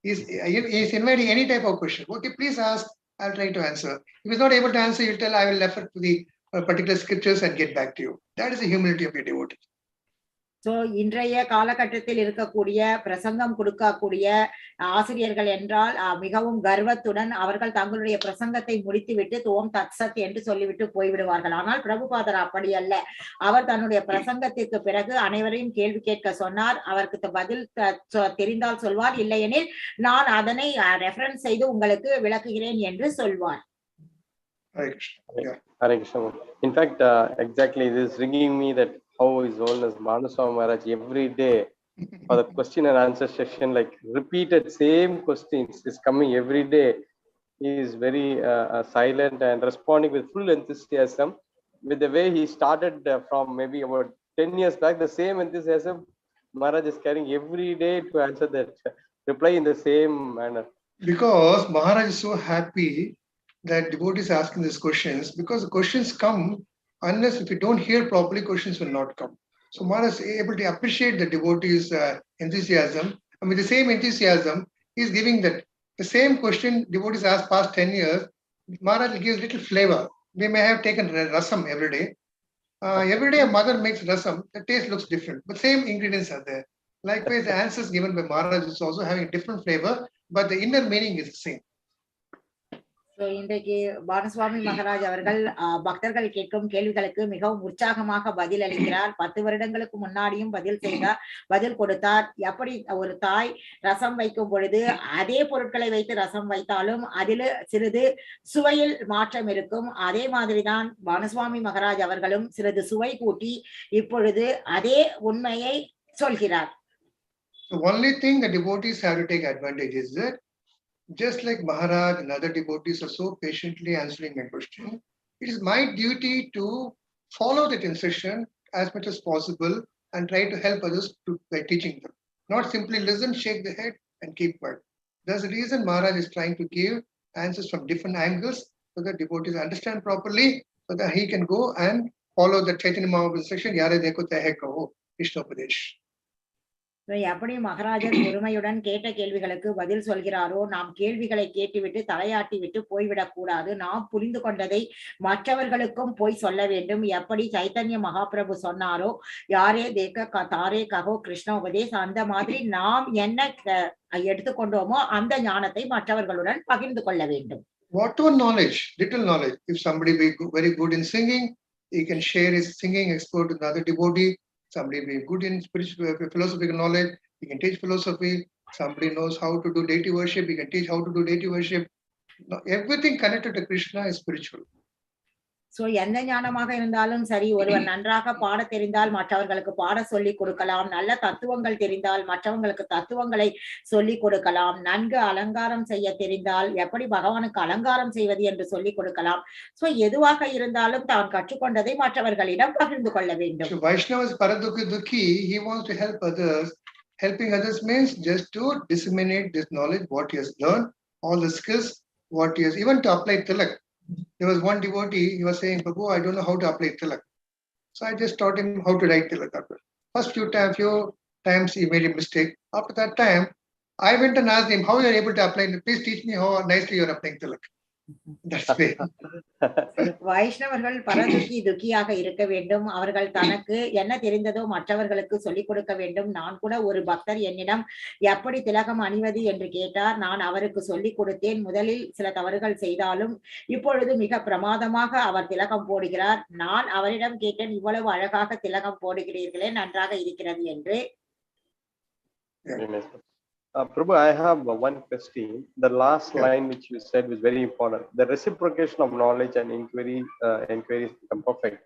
He's inviting any type of question. Okay, please ask, I'll try to answer. If he's not able to answer, you tell, I will refer to the particular scriptures and get back to you. That is the humility of your devotee.
So இன்றைய காலகட்டத்தில் இருக்கக்கூடிய பிரசங்கம் கொடுக்கக்கூடிய ஆசிரியர்கள் என்றால் மிகவும் கர்வத்துடன் அவர்கள் தங்களுடைய பிரசங்கத்தை முடித்துவிட்டு ஓம் தத்சத் என்று சொல்லிவிட்டு போய்விடுவார்கள். ஆனால் பிரபுபாதர் அப்படி அல்ல. அவர் தன்னுடைய பிரசங்கத்திற்கு பிறகு அனைவரையும் கேள்வி கேட்க சொன்னார். அவருக்கு பதில் தெரிந்தால் சொல்வார், இல்லையெனில் நான் அதனை ரெஃபரன்ஸ் செய்து உங்களுக்கு விளக்குகிறேன் என்று சொல்வார்.
Hare Krishna. In fact, exactly, this is ringing me that how his Holiness Manaswami Maharaj every day for the question and answer session, like repeated same questions is coming every day. He is very silent and responding with full enthusiasm. With the way he started from maybe about 10 years back, the same enthusiasm Maharaj is carrying every day to answer that reply in the same manner.
Because Maharaj is so happy that devotees are asking these questions, because the questions come unless if you don't hear properly, questions will not come. So Maharaj is able to appreciate the devotees' enthusiasm, and with the same enthusiasm, he is giving that the same question devotees asked past 10 years. Maharaj gives little flavor. They may have taken rasam every day. Every day a mother makes rasam, the taste looks different, but same ingredients are there. Likewise, the answers given by Maharaj is also having a different flavor, but the inner meaning is the same.
இன்றைக்கு பானுசுவாமி மகாராஜ் அவர்கள் பக்தர்கள் கேட்கும் கேள்விகளுக்கு மிகவும் உற்சாகமாக பதில் அளிக்கிறார். 10 வருடங்களுக்கு முன்னாடியும் பதில் கொடுத்தார். எப்படி ஒரு தாய் ரசம் வைக்கும் பொழுது அதே பொருட்களை வைத்து ரசம் வைத்தாலும் அதில் சிறிது சுவையில் மாற்றம் இருக்கும். அதே மாதிரிதான் பானுசுவாமி மகாராஜ் அவர்களும் சிறிது சுவை கூட்டி இப்பொழுது அதே உண்மையை சொல்கிறார்.
The only thing the devotees have to take advantage is that just like Maharaj and other devotees are so patiently answering my question, it is my duty to follow that instruction as much as possible and try to help others by teaching them. Not simply listen, shake the head and keep quiet. That's the reason Maharaj is trying to give answers from different angles so that devotees understand properly, so that he can go and follow the Chaitanya Mahaprabhu instruction, Yare Dekho Tahe Kaho, Krishna Upadesh.
எப்படி மகாராஜர் பொறுமையுடன் கேட்ட கேள்விகளுக்கு பதில் சொல்கிறாரோ, நாம் கேள்விகளை கேட்டுவிட்டு தலையாட்டி விட்டு போய்விடக் கூடாது. நாம் புரிந்து கொண்டதை மற்றவர்களுக்கும் போய் சொல்ல வேண்டும். எப்படி சைத்தன்ய மகாபிரபு சொன்னாரோ, யாரே தேக்க தாரே ககோ கிருஷ்ண உபதேஷ், அந்த மாதிரி நாம் என்ன எடுத்துக்கொண்டோமோ அந்த ஞானத்தை மற்றவர்களுடன் பகிர்ந்து கொள்ள வேண்டும்.
Whatever knowledge, little knowledge, if somebody be very good in singing, he can share his singing expert with another devotee. Somebody be good in spiritual philosophical knowledge, he can teach philosophy. Somebody knows how to do deity worship, he can teach how to do deity worship. Everything connected to Krishna is spiritual.
So எந்த ஞானமாக இருந்தாலும் சரி, ஒருவர் நன்றாக பாட தெரிந்தால் மற்றவர்களுக்கு பாட சொல்லி கொடுக்கலாம். நல்ல தத்துவங்கள் தெரிந்தால் மற்றவங்களுக்கு தத்துவங்களை சொல்லி கொடுக்கலாம். நன்கு அலங்காரம் செய்ய தெரிந்தால் எப்படி பகவானுக்கு அலங்காரம் செய்வது என்று சொல்லி கொடுக்கலாம். சோ எதுவாக இருந்தாலும் தான் கற்றுக்கொண்டதை மற்றவர்களிடம் பகிர்ந்து கொள்ள வேண்டும்.
So Vaishnava is paradukhi dukhi, he wants to help others. Helping others means just to disseminate this knowledge, what he has learned, all the skills, what he has, even to apply tilak. There was one devotee, he was saying, Prabhu, I don't know how to apply tilak. So I just taught him how to write tilak. First few times he made a mistake. After that time, I went and asked him, how you are able to apply? Please teach me how nicely you are applying tilak. That's way.
வைஷ்ணவர்கள் பரதுக்கி துக்கியாக இருக்க வேண்டும். அவர்கள் தனக்கு என்ன தெரிந்ததோ மற்றவர்களுக்கு சொல்லிக் கொடுக்க வேண்டும். நான் கூட ஒரு பக்தர் என்னிடம் எப்படி திலகம் அணிவது என்று கேட்டார். நான் அவருக்கு சொல்லிக் கொடுத்தேன். முதலில் சில தவறுகள் செய்தாலும் இப்பொழுது மிக பிரமாதமாக அவர் திலகம் போடுகிறார். நான் அவரிடம் கேட்டேன், இவ்வளவு அழகாக திலகம் போடுகிறீர்களே, நன்றாக இருக்கிறது என்று.
Prabhu, I have one question. The last line which you said was very important. The reciprocation of knowledge and inquiries become perfect.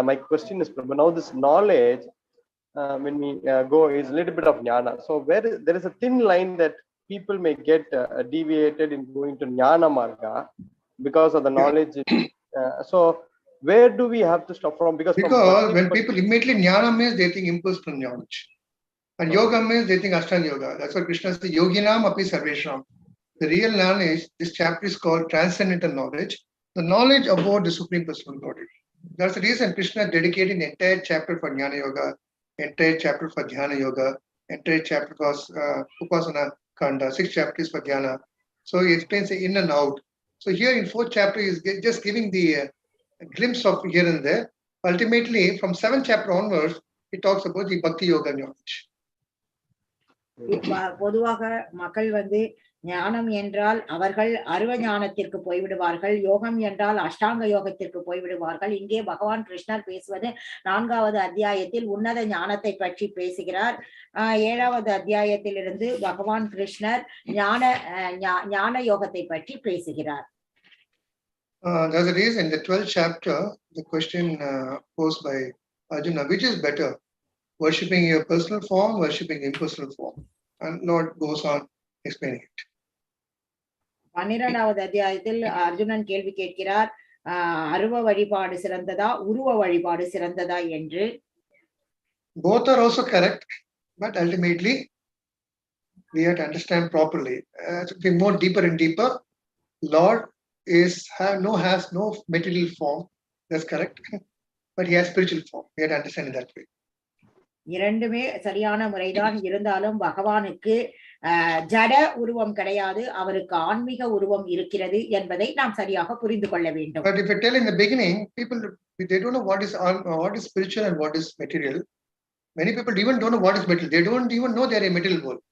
My question is, Prabhu, now this knowledge, when we go, is a little bit of jnana. So there is a thin line that people may get deviated in going to jnana marga because of the knowledge. So where do we have to stop from? Because
when people immediately jnana means they think impersonal knowledge. And yoga means they think Ashtanga yoga. That's what Krishna says, yoginam api sarvesham. The real knowledge, this chapter is called transcendental knowledge, the knowledge about the Supreme Personal Godhead. That's the reason Krishna dedicated an entire chapter for Jnana Yoga, entire chapter for Dhyana Yoga, entire chapter for Upasana Kanda, 6 chapters for Dhyana. So he explains the in and out. So here in 4th chapter, he is just giving the glimpse of here and there. Ultimately, from 7th chapter onwards, he talks about the Bhakti Yoga knowledge.
பொதுவாக மக்கள் ஞானம் என்றால் அவர்கள் அருவ ஞானத்திற்கு போய்விடுவார்கள், யோகம் என்றால் அஷ்டாங்க யோகத்திற்கு போய்விடுவார்கள். இங்கே பகவான் கிருஷ்ணர் பேசுவது 4வது அத்தியாயத்தில் உன்னத ஞானத்தை பற்றி பேசுகிறார். 7வது அத்தியாயத்திலிருந்து பகவான் கிருஷ்ணர் ஞான யோகத்தை பற்றி பேசுகிறார்.
There's a reason in the 12th chapter, the question posed by Arjuna, which is better? Worshipping your personal form, worshipping impersonal form. And Lord goes on explaining it.
12வது அத்தியாயத்தில் அர்ஜுனன் கேள்வி கேட்கிறார், அருவ வழிபாடு சிறந்ததா உருவ வழிபாடு சிறந்ததா என்று.
Both are also correct, but ultimately we have to understand properly. To be more deeper and deeper, Lord has no material form. That's correct. But he has spiritual form. We have to understand it that way.
இரண்டுமே சரியான முறைதான். இருந்தாலும் பகவானுக்கு ஜட உருவம் கிடையாது, அவருக்கு ஆன்மீக உருவம் இருக்கிறது என்பதை நாம் சரியாக புரிந்து கொள்ள வேண்டும்.
But if I tell in the beginning, people they don't know what is spiritual and what is material. Many people even don't know what is material. They don't even know they are a material world.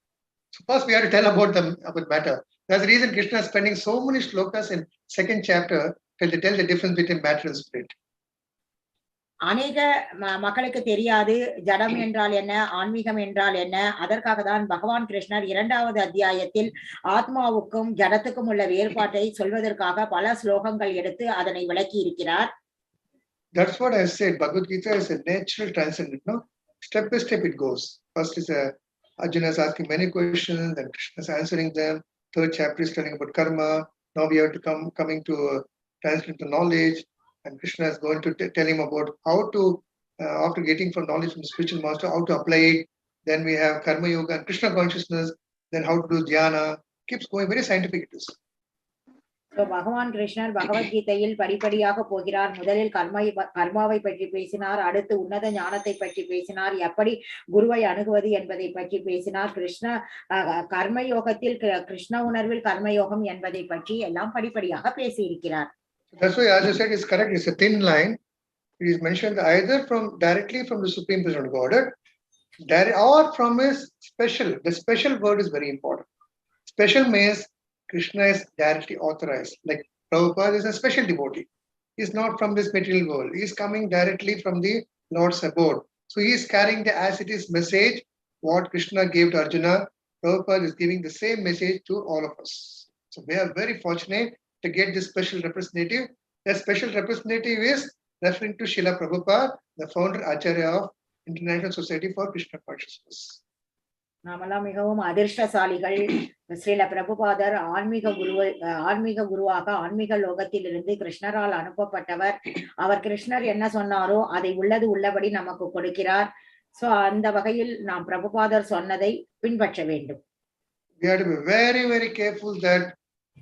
So first we have to tell about matter. That's the reason Krishna is spending so many shlokas in 2nd chapter to tell the difference between matter and spirit.
அநேக மக்களுக்கு தெரியாது ஜடம் என்றால் என்ன, ஆன்மீகம் என்றால் என்ன. அதற்காக தான் பகவான் கிருஷ்ணர் 2வது அத்தியாயத்தில் ஆத்மாவுக்கும் ஜடத்துக்கும் உள்ள வேறுபாட்டை சொல்வதற்காக பல ஸ்லோகங்கள் எடுத்து அதனை விளக்கி இருக்கிறார்.
That's what I said. Bhagavad-Gita is a natural transcendent. No? Step by step it goes. First is Arjuna is asking many questions, then Krishna is answering them. 3rd chapter is telling about karma. Now we have to coming to transcendental knowledge. And Krishna is going to tell him about how to, after getting from knowledge from the spiritual master, how to apply it. Then we have Karma Yoga and Krishna consciousness. Then how to do Gyana. Keeps going, very scientific it is.
So பகவான் கிருஷ்ணர் பகவத்கீதையில் படிப்படியாக போகிறார். முதலில் கர்மாவை பற்றி பேசினார், அடுத்து உன்னத ஞானத்தை பற்றி பேசினார், எப்படி குருவை அணுகுவது என்பதை பற்றி பேசினார். கர்மயோகத்தில் கிருஷ்ண உணர்வில் கர்மயோகம் என்பதை பற்றி எல்லாம் படிப்படியாக பேசி இருக்கிறார்.
That's why, as you said, it's correct. It's a thin line. It is mentioned either directly from the Supreme Personal Godhead, or from his special. The special word is very important. Special means Krishna is directly authorized. Like Prabhupada is a special devotee. He's not from this material world. He's coming directly from the Lord's abode. So he is carrying the as it is message. What Krishna gave to Arjuna, Prabhupada is giving the same message to all of us. So we are very fortunate to get this special representative. That special representative is referring to Srila Prabhupada, the founder Acharya of International Society for Krishna Consciousness.
நாமெல்லாம் மிகவும் அதிர்ஷ்டசாலிகள். ஸ்ரீல பிரபுபாதர் ஆன்மீக குருவாக ஆன்மீக லோகத்திலிருந்து கிருஷ்ணரால் அனுப்பப்பட்டவர். அவர் கிருஷ்ணர் என்ன சொன்னாரோ அதை உள்ளது உள்ளபடி நமக்கு கொடுக்கிறார். சோ அந்த வகையில் நாம் பிரபுபாதர் சொன்னதை பின்பற்ற வேண்டும்.
We have to be very, very careful that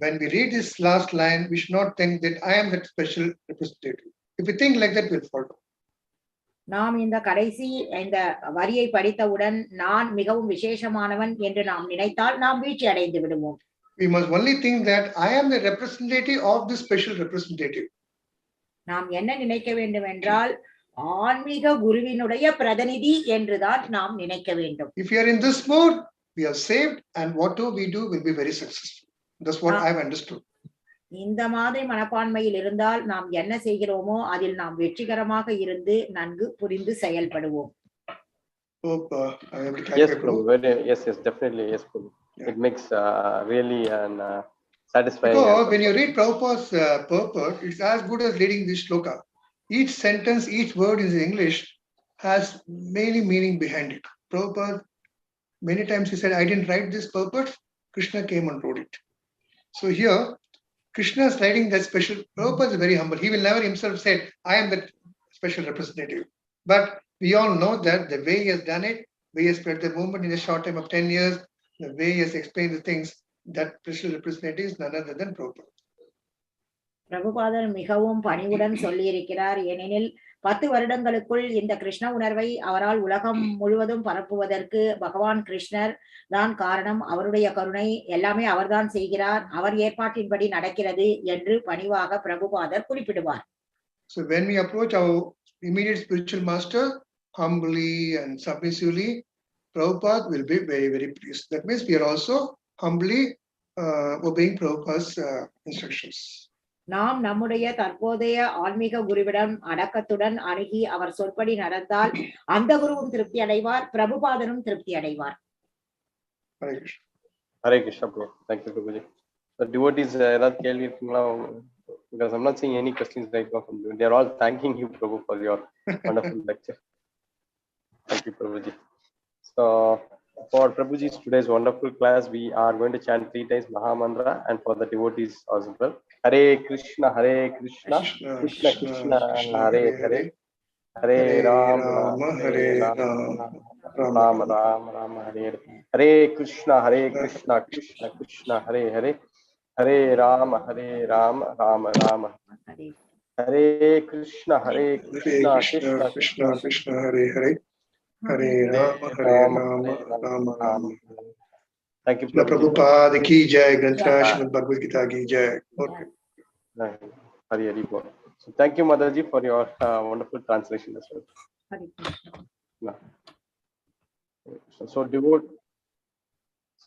when we read this last line, we should not think that I am that special representative. If we think like that, we'll follow.
நாம் இந்த கடைசி இந்த வரியை படித்தவுடன் நான் மிகவும் விசேஷமானவன் என்று நாம் நினைத்தால் நாம் வீழ்ச்சி அடைந்து விடுவோம்.
We must only think that I am the representative of this special representative.
நாம் என்ன நினைக்க வேண்டும் என்றால் ஆன்மீக குருவினுடைய பிரதிநிதி என்றுதான் நாம் நினைக்க வேண்டும்.
If we are in this mode, we are saved, and whatever we do will be very successful. That's what I have understood.
இந்த மாதிரி மனப்பான்மையில் இருந்தால் நாம் என்ன செய்கிறோமோ அதில் நாம் வெற்றிகரமாக இருந்து நன்கு புரிந்து செயல்படுவோம்.
Hope I am
yes, Prabhu. Yes, definitely, yes, Prabhu. Yeah. It makes really an satisfying.
Because when you read Prabhupada's purport, it's as good as reading this shloka. Each sentence, each word in English has many meaning behind it. Prabhupada, many times he said, I didn't write this purport, Krishna came and wrote it. So here, Krishna is writing that special. Prabhupada is very humble. He will never himself say, I am the special representative. But we all know that the way he has done it, the way he has spread the movement in a short time of 10 years, the way he has explained the things, that special representative is none other than Prabhupada.
பிரபுபாதர் மிகவும் பணிவுடன் சொல்லியிருக்கிறார். ஏனெனில் 10 வருடங்களுக்குள் இந்த கிருஷ்ண உணர்வை அவரால் உலகம் முழுவதும் பரப்புவதற்கு பகவான் கிருஷ்ணர் தான் காரணம். அவருடைய கருணை எல்லாமே அவர்தான் செய்கிறார். அவர் ஏற்பாட்டின்படி நடக்கிறது என்று பணிவாக பிரபுபாதர் குறிப்பிடுவார்.
So when we approach our immediate spiritual master humbly and submissively, Prabhupada will be very, very pleased. That means we are also humbly obeying Prabhupada's instructions.
நாம் நம்முடைய தற்போதைய ஆன்மீக குருவிடம் அடக்கத்துடன் அணுகி அவர் சொற்படி நடந்தால் அந்த குருவும் திருப்தி அடைவார், பிரபுபாதனும் திருப்தி அடைவார்.
Hare Krishna, bro. Thank you, Prabhuji. The devotees, ஏதாவது கேள்வி இருக்குங்களா? Because I'm not seeing any questions right now from you. They are all thanking you, Prabhu, for your wonderful lecture. Thank you, Prabhuji. So, for Prabhuji's today's wonderful class, we are going to chant 3 times Mahamantra, and for the devotees as well. Hare Krishna, Krishna, Krishna, Hare Hare, Hare Rama, Hare Rama, Rama Rama, Hare Hare. Hare Krishna, Krishna, Krishna, Hare Hare, Hare Rama, Rama Rama. Hare Krishna, Krishna,
Krishna, Hare Hare, Hare Rama, Rama Rama.
Thank you,
Prabhupada ki jai, Granthra Srimad Bhagavad-Gita ki jai. Okay.
Hari Hari Bol. So thank you, Motherji, for your wonderful translation as well.
Hare Krishna.
So devote.